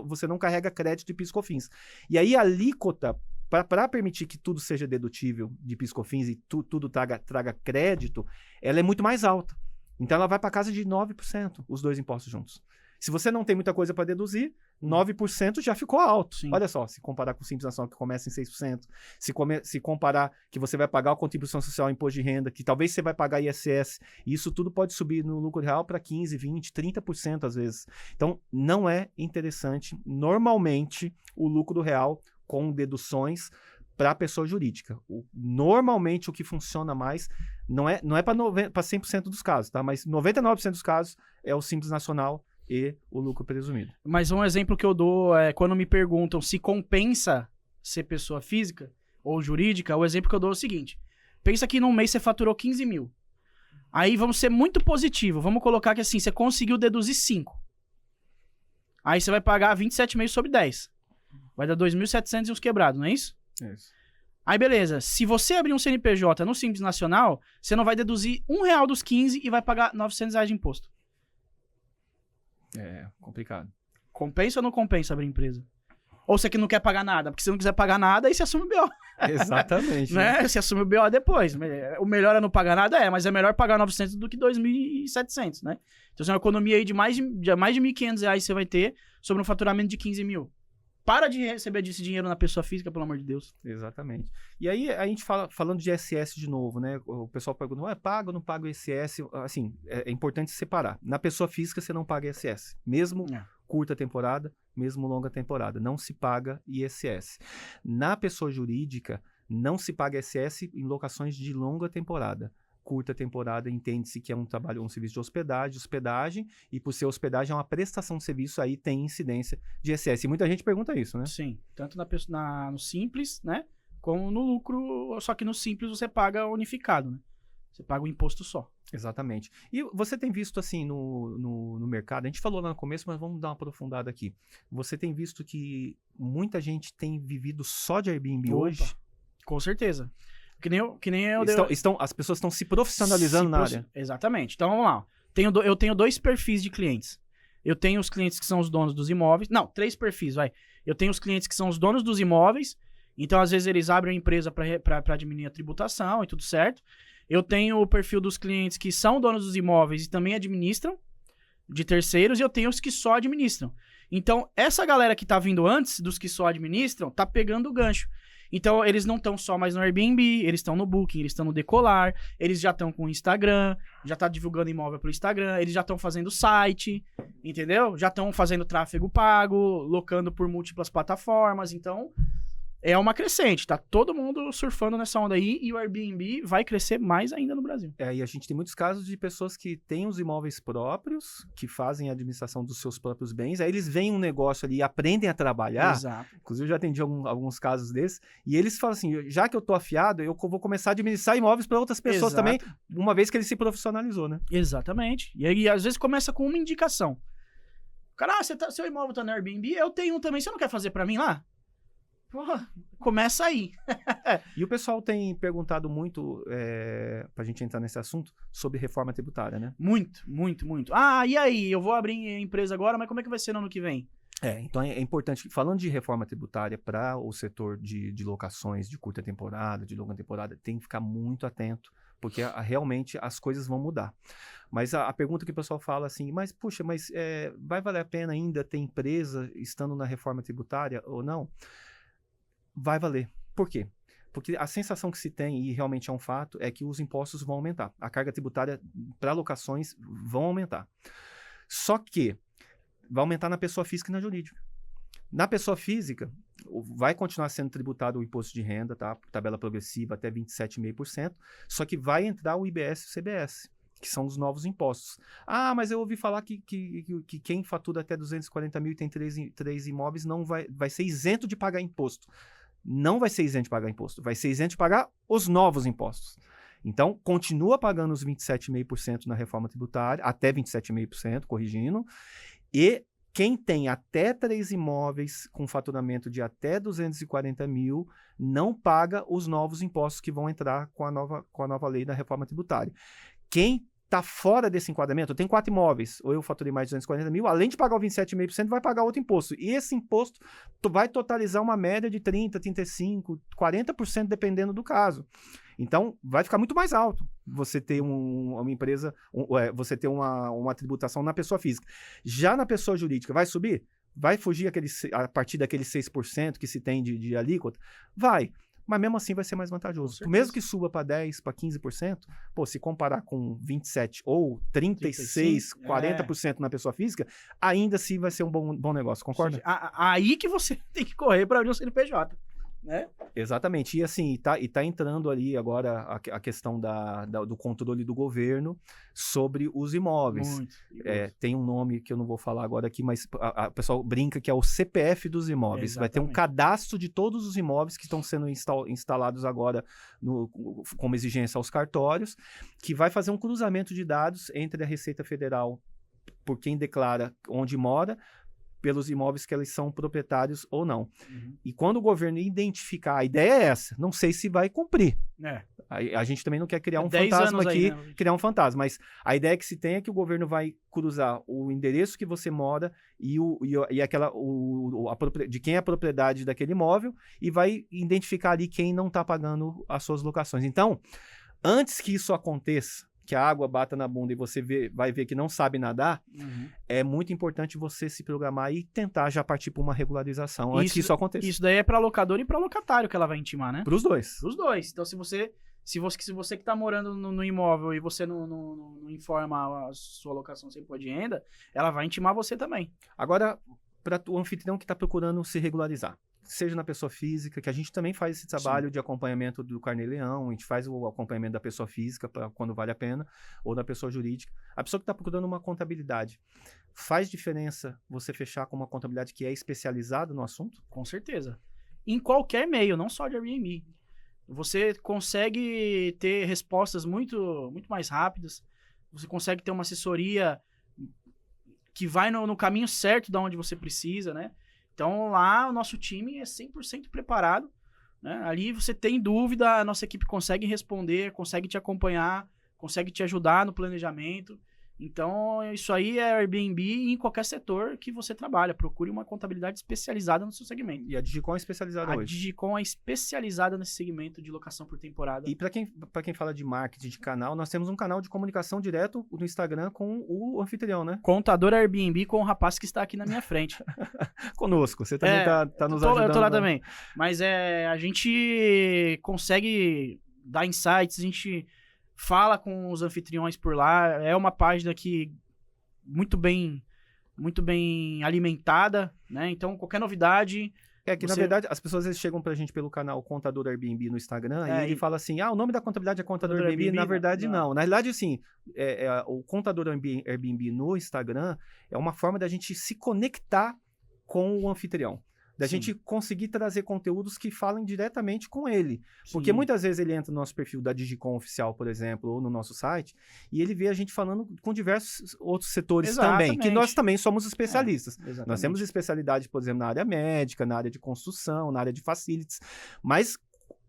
Speaker 1: você não carrega crédito de PIS/COFINS. E aí a alíquota, para permitir que tudo seja dedutível de PIS/COFINS e tudo traga crédito, ela é muito mais alta. Então ela vai para casa de 9%, os 2 impostos juntos. Se você não tem muita coisa para deduzir, 9% já ficou alto.
Speaker 2: Sim.
Speaker 1: Olha só, se comparar com o Simples Nacional, que começa em 6%, se comparar que você vai pagar a contribuição social, imposto de renda, que talvez você vai pagar ISS, e isso tudo pode subir no lucro real para 15%, 20%, 30% às vezes. Então, não é interessante, normalmente, o lucro real com deduções para a pessoa jurídica. Normalmente, o que funciona mais, não é para 100% dos casos, tá? Mas 99% dos casos é o Simples Nacional e o lucro presumido.
Speaker 2: Mas um exemplo que eu dou é quando me perguntam se compensa ser pessoa física ou jurídica, o exemplo que eu dou é o seguinte: pensa que num mês você faturou 15 mil. Aí vamos ser muito positivo, vamos colocar que assim, você conseguiu deduzir 5. Aí você vai pagar 27,5 sobre 10. Vai dar 2.700 e uns quebrados, não é isso?
Speaker 1: Isso.
Speaker 2: Aí, beleza. Se você abrir um CNPJ no Simples Nacional, você não vai deduzir R$1 dos 15 e vai pagar R$900 de imposto.
Speaker 1: É complicado.
Speaker 2: Compensa ou não compensa abrir empresa? Ou você que não quer pagar nada? Porque se não quiser pagar nada, aí você assume o BO.
Speaker 1: Exatamente.
Speaker 2: Né? Você assume o BO depois. O melhor é não pagar nada, mas é melhor pagar 900 do que 2.700, né? Então, é uma economia aí de mais de R$1.500 você vai ter sobre um faturamento de 15 mil. Para de receber esse dinheiro na pessoa física, pelo amor de Deus.
Speaker 1: Exatamente. E aí a gente falando de ISS de novo, né? O pessoal pergunta, paga ou não paga o ISS? Assim, é importante separar. Na pessoa física você não paga ISS. Mesmo curta temporada, mesmo longa temporada. Não se paga ISS. Na pessoa jurídica, não se paga ISS em locações de longa temporada. Curta temporada, entende-se que é um trabalho, um serviço de hospedagem, e por ser hospedagem é uma prestação de serviço, aí tem incidência de ISS. E muita gente pergunta isso, né?
Speaker 2: Sim, tanto no Simples, né, como no lucro, só que no Simples você paga unificado, né? Você paga o imposto só.
Speaker 1: Exatamente. E você tem visto, assim, no mercado, a gente falou lá no começo, mas vamos dar uma aprofundada aqui. Você tem visto que muita gente tem vivido só de Airbnb hoje?
Speaker 2: Com certeza. Que nem eu
Speaker 1: as pessoas estão se profissionalizando na área.
Speaker 2: Exatamente. Então, vamos lá. Eu tenho 2 perfis de clientes. Eu tenho os clientes que são os donos dos imóveis. Não, 3 perfis, vai. Eu tenho os clientes que são os donos dos imóveis. Então, às vezes, eles abrem a empresa para diminuir a tributação e tudo certo. Eu tenho o perfil dos clientes que são donos dos imóveis e também administram de terceiros. E eu tenho os que só administram. Então, essa galera que tá vindo antes dos que só administram, tá pegando o gancho. Então, eles não estão só mais no Airbnb, eles estão no Booking, eles estão no Decolar, eles já estão com o Instagram, já tá divulgando imóvel pelo Instagram, eles já estão fazendo site, entendeu? Já estão fazendo tráfego pago, locando por múltiplas plataformas, então é uma crescente, tá todo mundo surfando nessa onda aí e o Airbnb vai crescer mais ainda no Brasil.
Speaker 1: E a gente tem muitos casos de pessoas que têm os imóveis próprios, que fazem a administração dos seus próprios bens, aí eles veem um negócio ali e aprendem a trabalhar.
Speaker 2: Exato.
Speaker 1: Inclusive, eu já atendi alguns casos desses, e eles falam assim, já que eu tô afiado, eu vou começar a administrar imóveis para outras pessoas também, uma vez que ele se profissionalizou, né?
Speaker 2: Exatamente. E aí, às vezes, começa com uma indicação. O cara, seu imóvel tá no Airbnb, eu tenho um também, você não quer fazer para mim lá? Porra, começa aí.
Speaker 1: E o pessoal tem perguntado muito, pra gente entrar nesse assunto, sobre reforma tributária, né?
Speaker 2: Muito, muito, muito. Ah, e aí? Eu vou abrir empresa agora, mas como é que vai ser no ano que vem?
Speaker 1: Então é importante, falando de reforma tributária para o setor de locações de curta temporada, de longa temporada, tem que ficar muito atento, porque realmente as coisas vão mudar. Mas a pergunta que o pessoal fala assim, mas puxa, vai valer a pena ainda ter empresa estando na reforma tributária ou não? Vai valer. Por quê? Porque a sensação que se tem, e realmente é um fato, é que os impostos vão aumentar. A carga tributária para locações vão aumentar. Só que vai aumentar na pessoa física e na jurídica. Na pessoa física, vai continuar sendo tributado o imposto de renda, tá? Tabela progressiva até 27,5%, só que vai entrar o IBS e o CBS, que são os novos impostos. Ah, mas eu ouvi falar que quem fatura até 240 mil e tem 3 imóveis não vai ser isento de pagar imposto. Não vai ser isento de pagar imposto, vai ser isento de pagar os novos impostos. Então, continua pagando os 27,5% na reforma tributária, até 27,5%, corrigindo, e quem tem até 3 imóveis com faturamento de até 240 mil não paga os novos impostos que vão entrar com a nova lei da reforma tributária. Quem está fora desse enquadramento, eu tenho 4 imóveis, ou eu faturei mais de 240 mil, além de pagar o 27,5%, vai pagar outro imposto. E esse imposto vai totalizar uma média de 30%, 35%, 40%, dependendo do caso. Então, vai ficar muito mais alto você ter uma empresa, você ter uma tributação na pessoa física. Já na pessoa jurídica, vai subir? Vai fugir a partir daqueles 6% que se tem de alíquota? Vai. Mas mesmo assim vai ser mais vantajoso. Mesmo que suba para 10%, para 15%, se comparar com 27% ou 36%, 40% na pessoa física, ainda assim vai ser um bom negócio, concorda?
Speaker 2: Seja, aí que você tem que correr para abrir um CNPJ. Né?
Speaker 1: Exatamente, e assim, tá entrando ali agora a questão do controle do governo sobre os imóveis.
Speaker 2: Muito.
Speaker 1: Tem um nome que eu não vou falar agora aqui, mas o pessoal brinca que é o CPF dos imóveis. Vai ter um cadastro de todos os imóveis que estão sendo instalados agora como exigência aos cartórios, que vai fazer um cruzamento de dados entre a Receita Federal, por quem declara onde mora, pelos imóveis que eles são proprietários ou não. E quando o governo identificar, a ideia é essa, não sei se vai cumprir. A gente também não quer criar um
Speaker 2: 10
Speaker 1: fantasma
Speaker 2: anos aí,
Speaker 1: aqui,
Speaker 2: né?
Speaker 1: criar um fantasma, mas a ideia que se tem é que o governo vai cruzar o endereço que você mora de quem é a propriedade daquele imóvel e vai identificar ali quem não está pagando as suas locações. Então, antes que isso aconteça, que a água bata na bunda e você vai ver que não sabe nadar, é muito importante você se programar e tentar já partir para uma regularização antes que isso aconteça.
Speaker 2: Isso daí é para locador e para locatário que ela vai intimar, né?
Speaker 1: Para os dois.
Speaker 2: Para os dois. Então, se você que está morando no imóvel e você não informa a sua locação sem pôr de renda, ela vai intimar você também.
Speaker 1: Agora, para o anfitrião que está procurando se regularizar, seja na pessoa física, que a gente também faz esse trabalho de acompanhamento do Carnê-Leão, a gente faz o acompanhamento da pessoa física para quando vale a pena, ou da pessoa jurídica. A pessoa que está procurando uma contabilidade, faz diferença você fechar com uma contabilidade que é especializada no assunto?
Speaker 2: Com certeza. Em qualquer meio, não só de Airbnb. Você consegue ter respostas muito, muito mais rápidas, você consegue ter uma assessoria que vai no caminho certo de onde você precisa, né? Então, lá, o nosso time é 100% preparado, né? Ali, você tem dúvida, a nossa equipe consegue responder, consegue te acompanhar, consegue te ajudar no planejamento. Então, isso aí é Airbnb em qualquer setor que você trabalha. Procure uma contabilidade especializada no seu segmento.
Speaker 1: E a Digicom é especializada hoje?
Speaker 2: A Digicom é especializada nesse segmento de locação por temporada.
Speaker 1: E para quem fala de marketing, de canal, nós temos um canal de comunicação direto no Instagram com o anfitrião, né?
Speaker 2: Contador Airbnb com o rapaz que está aqui na minha frente.
Speaker 1: Conosco, você também tá nos ajudando.
Speaker 2: Eu tô lá também. Mas a gente consegue dar insights, a gente fala com os anfitriões por lá. É uma página que muito bem alimentada, né? Então, qualquer novidade...
Speaker 1: Na verdade, as pessoas às vezes chegam pra gente pelo canal Contador Airbnb no Instagram e ele fala assim, o nome da contabilidade é Contador Airbnb. Na verdade, não. Na verdade, assim, o Contador Airbnb no Instagram é uma forma da gente se conectar com o anfitrião. Da gente conseguir trazer conteúdos que falem diretamente com ele. Porque muitas vezes ele entra no nosso perfil da Digicom Oficial, por exemplo, ou no nosso site, e ele vê a gente falando com diversos outros setores também, que nós também somos especialistas. Nós temos especialidade, por exemplo, na área médica, na área de construção, na área de facilities, mas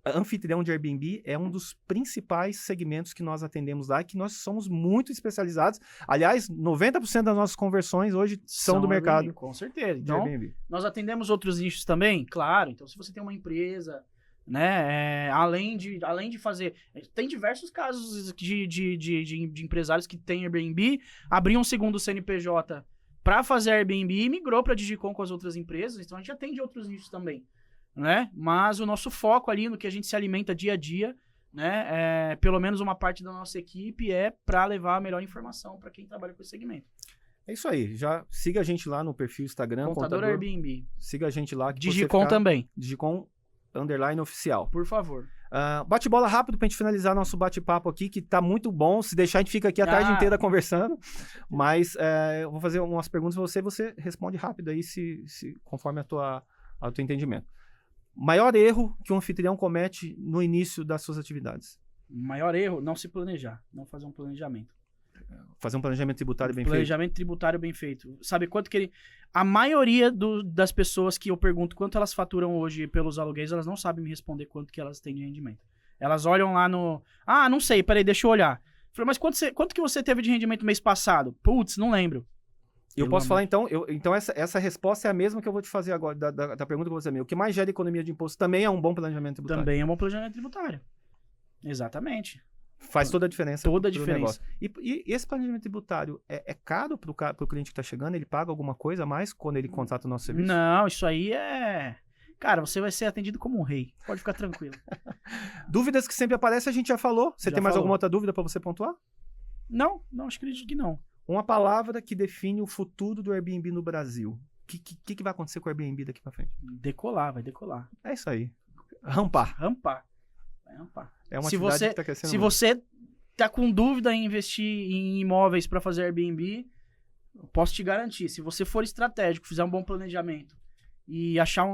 Speaker 1: anfitrião de Airbnb é um dos principais segmentos que nós atendemos lá, que nós somos muito especializados. Aliás, 90% das nossas conversões hoje são do mercado.
Speaker 2: Airbnb, com certeza. Então, nós atendemos outros nichos também, claro. Então, se você tem uma empresa, né, além de fazer... Tem diversos casos de empresários que têm Airbnb, abriam um segundo CNPJ para fazer Airbnb e migrou para Digicom com as outras empresas. Então, a gente atende outros nichos também, né? Mas o nosso foco ali no que a gente se alimenta dia a dia, né? Pelo menos uma parte da nossa equipe é para levar a melhor informação para quem trabalha com esse segmento.
Speaker 1: É isso aí. Já siga a gente lá no perfil Instagram.
Speaker 2: Contador Airbnb.
Speaker 1: Siga a gente lá.
Speaker 2: Digicom também.
Speaker 1: Digicom _oficial.
Speaker 2: Por favor.
Speaker 1: Bate-bola rápido pra gente finalizar nosso bate-papo aqui, que tá muito bom. Se deixar, a gente fica aqui a tarde inteira conversando. Mas eu vou fazer umas perguntas pra você responde rápido aí, conforme ao teu entendimento. Maior erro que um anfitrião comete no início das suas atividades?
Speaker 2: Maior erro, não se planejar. Não fazer um planejamento.
Speaker 1: Fazer um planejamento tributário bem feito.
Speaker 2: Planejamento tributário bem feito. Sabe quanto que ele... A maioria das pessoas que eu pergunto quanto elas faturam hoje pelos aluguéis, elas não sabem me responder quanto que elas têm de rendimento. Elas olham lá no... não sei, peraí, deixa eu olhar. Eu falei, mas quanto que você teve de rendimento mês passado? Putz, não lembro.
Speaker 1: Eu posso falar, então, essa resposta é a mesma que eu vou te fazer agora, da pergunta que eu vou fazer. O que mais gera economia de imposto também é um bom planejamento tributário.
Speaker 2: Também é um bom planejamento tributário. Exatamente.
Speaker 1: Faz toda a diferença.
Speaker 2: Toda a diferença.
Speaker 1: E esse planejamento tributário é caro pro cliente que está chegando? Ele paga alguma coisa a mais quando ele contrata o nosso serviço?
Speaker 2: Não, isso aí é... Cara, você vai ser atendido como um rei. Pode ficar tranquilo.
Speaker 1: Dúvidas que sempre aparecem, a gente já falou. Você tem mais alguma outra dúvida para você pontuar?
Speaker 2: Não, acredito que não.
Speaker 1: Uma palavra que define o futuro do Airbnb no Brasil. O que vai acontecer com o Airbnb daqui para frente?
Speaker 2: Vai decolar.
Speaker 1: É isso aí. Rampar.
Speaker 2: Vai rampar.
Speaker 1: É uma atividade que tá crescendo
Speaker 2: Se você tá com dúvida em investir em imóveis para fazer Airbnb, eu posso te garantir, se você for estratégico, fizer um bom planejamento e achar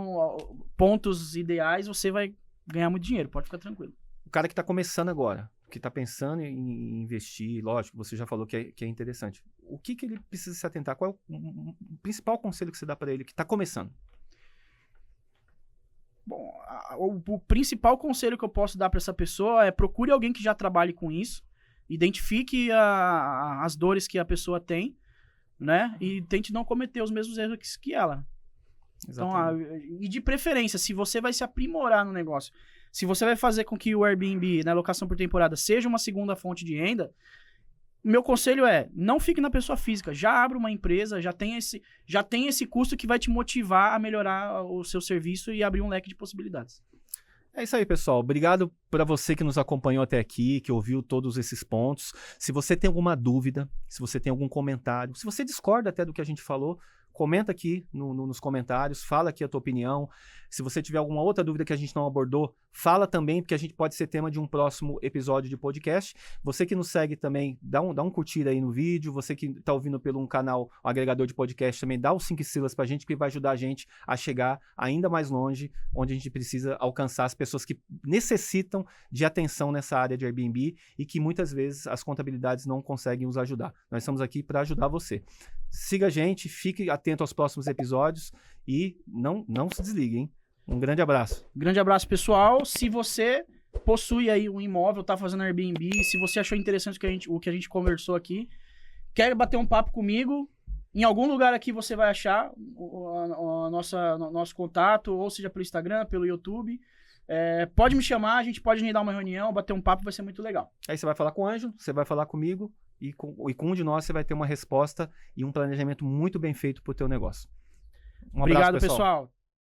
Speaker 2: pontos ideais, você vai ganhar muito dinheiro, pode ficar tranquilo.
Speaker 1: O cara que tá começando agora, que tá pensando em investir, lógico, você já falou que é interessante. o que ele precisa se atentar? Qual é o principal conselho que você dá para ele que está começando?
Speaker 2: Bom, o principal conselho que eu posso dar para essa pessoa é procure alguém que já trabalhe com isso, identifique as dores que a pessoa tem, né? E tente não cometer os mesmos erros que ela.
Speaker 1: Exatamente.
Speaker 2: Então, e de preferência, se você vai se aprimorar no negócio, se você vai fazer com que o Airbnb, na locação por temporada, seja uma segunda fonte de renda, meu conselho é, não fique na pessoa física, já abra uma empresa, já tem esse custo que vai te motivar a melhorar o seu serviço e abrir um leque de possibilidades.
Speaker 1: É isso aí, pessoal. Obrigado para você que nos acompanhou até aqui, que ouviu todos esses pontos. Se você tem alguma dúvida, se você tem algum comentário, se você discorda até do que a gente falou, comenta aqui nos comentários, fala aqui a tua opinião. Se você tiver alguma outra dúvida que a gente não abordou, fala também, porque a gente pode ser tema de um próximo episódio de podcast. Você que nos segue também, dá um curtir aí no vídeo. Você que está ouvindo pelo um canal, um agregador de podcast, também dá os 5 estrelas pra gente, que vai ajudar a gente a chegar ainda mais longe, onde a gente precisa alcançar as pessoas que necessitam de atenção nessa área de Airbnb e que muitas vezes as contabilidades não conseguem os ajudar. Nós estamos aqui para ajudar você. Siga a gente, fique atento aos próximos episódios e não se desligue, hein? Um grande abraço.
Speaker 2: Grande abraço, pessoal. Se você possui aí um imóvel, tá fazendo Airbnb, se você achou interessante o que a gente conversou aqui, quer bater um papo comigo, em algum lugar aqui você vai achar o nosso contato, ou seja pelo Instagram, pelo YouTube. Pode me chamar, a gente pode dar uma reunião, bater um papo, vai ser muito legal.
Speaker 1: Aí você vai falar com o Ângelo, você vai falar comigo e com um de nós você vai ter uma resposta e um planejamento muito bem feito pro teu negócio. Um abraço,
Speaker 2: Obrigado, pessoal.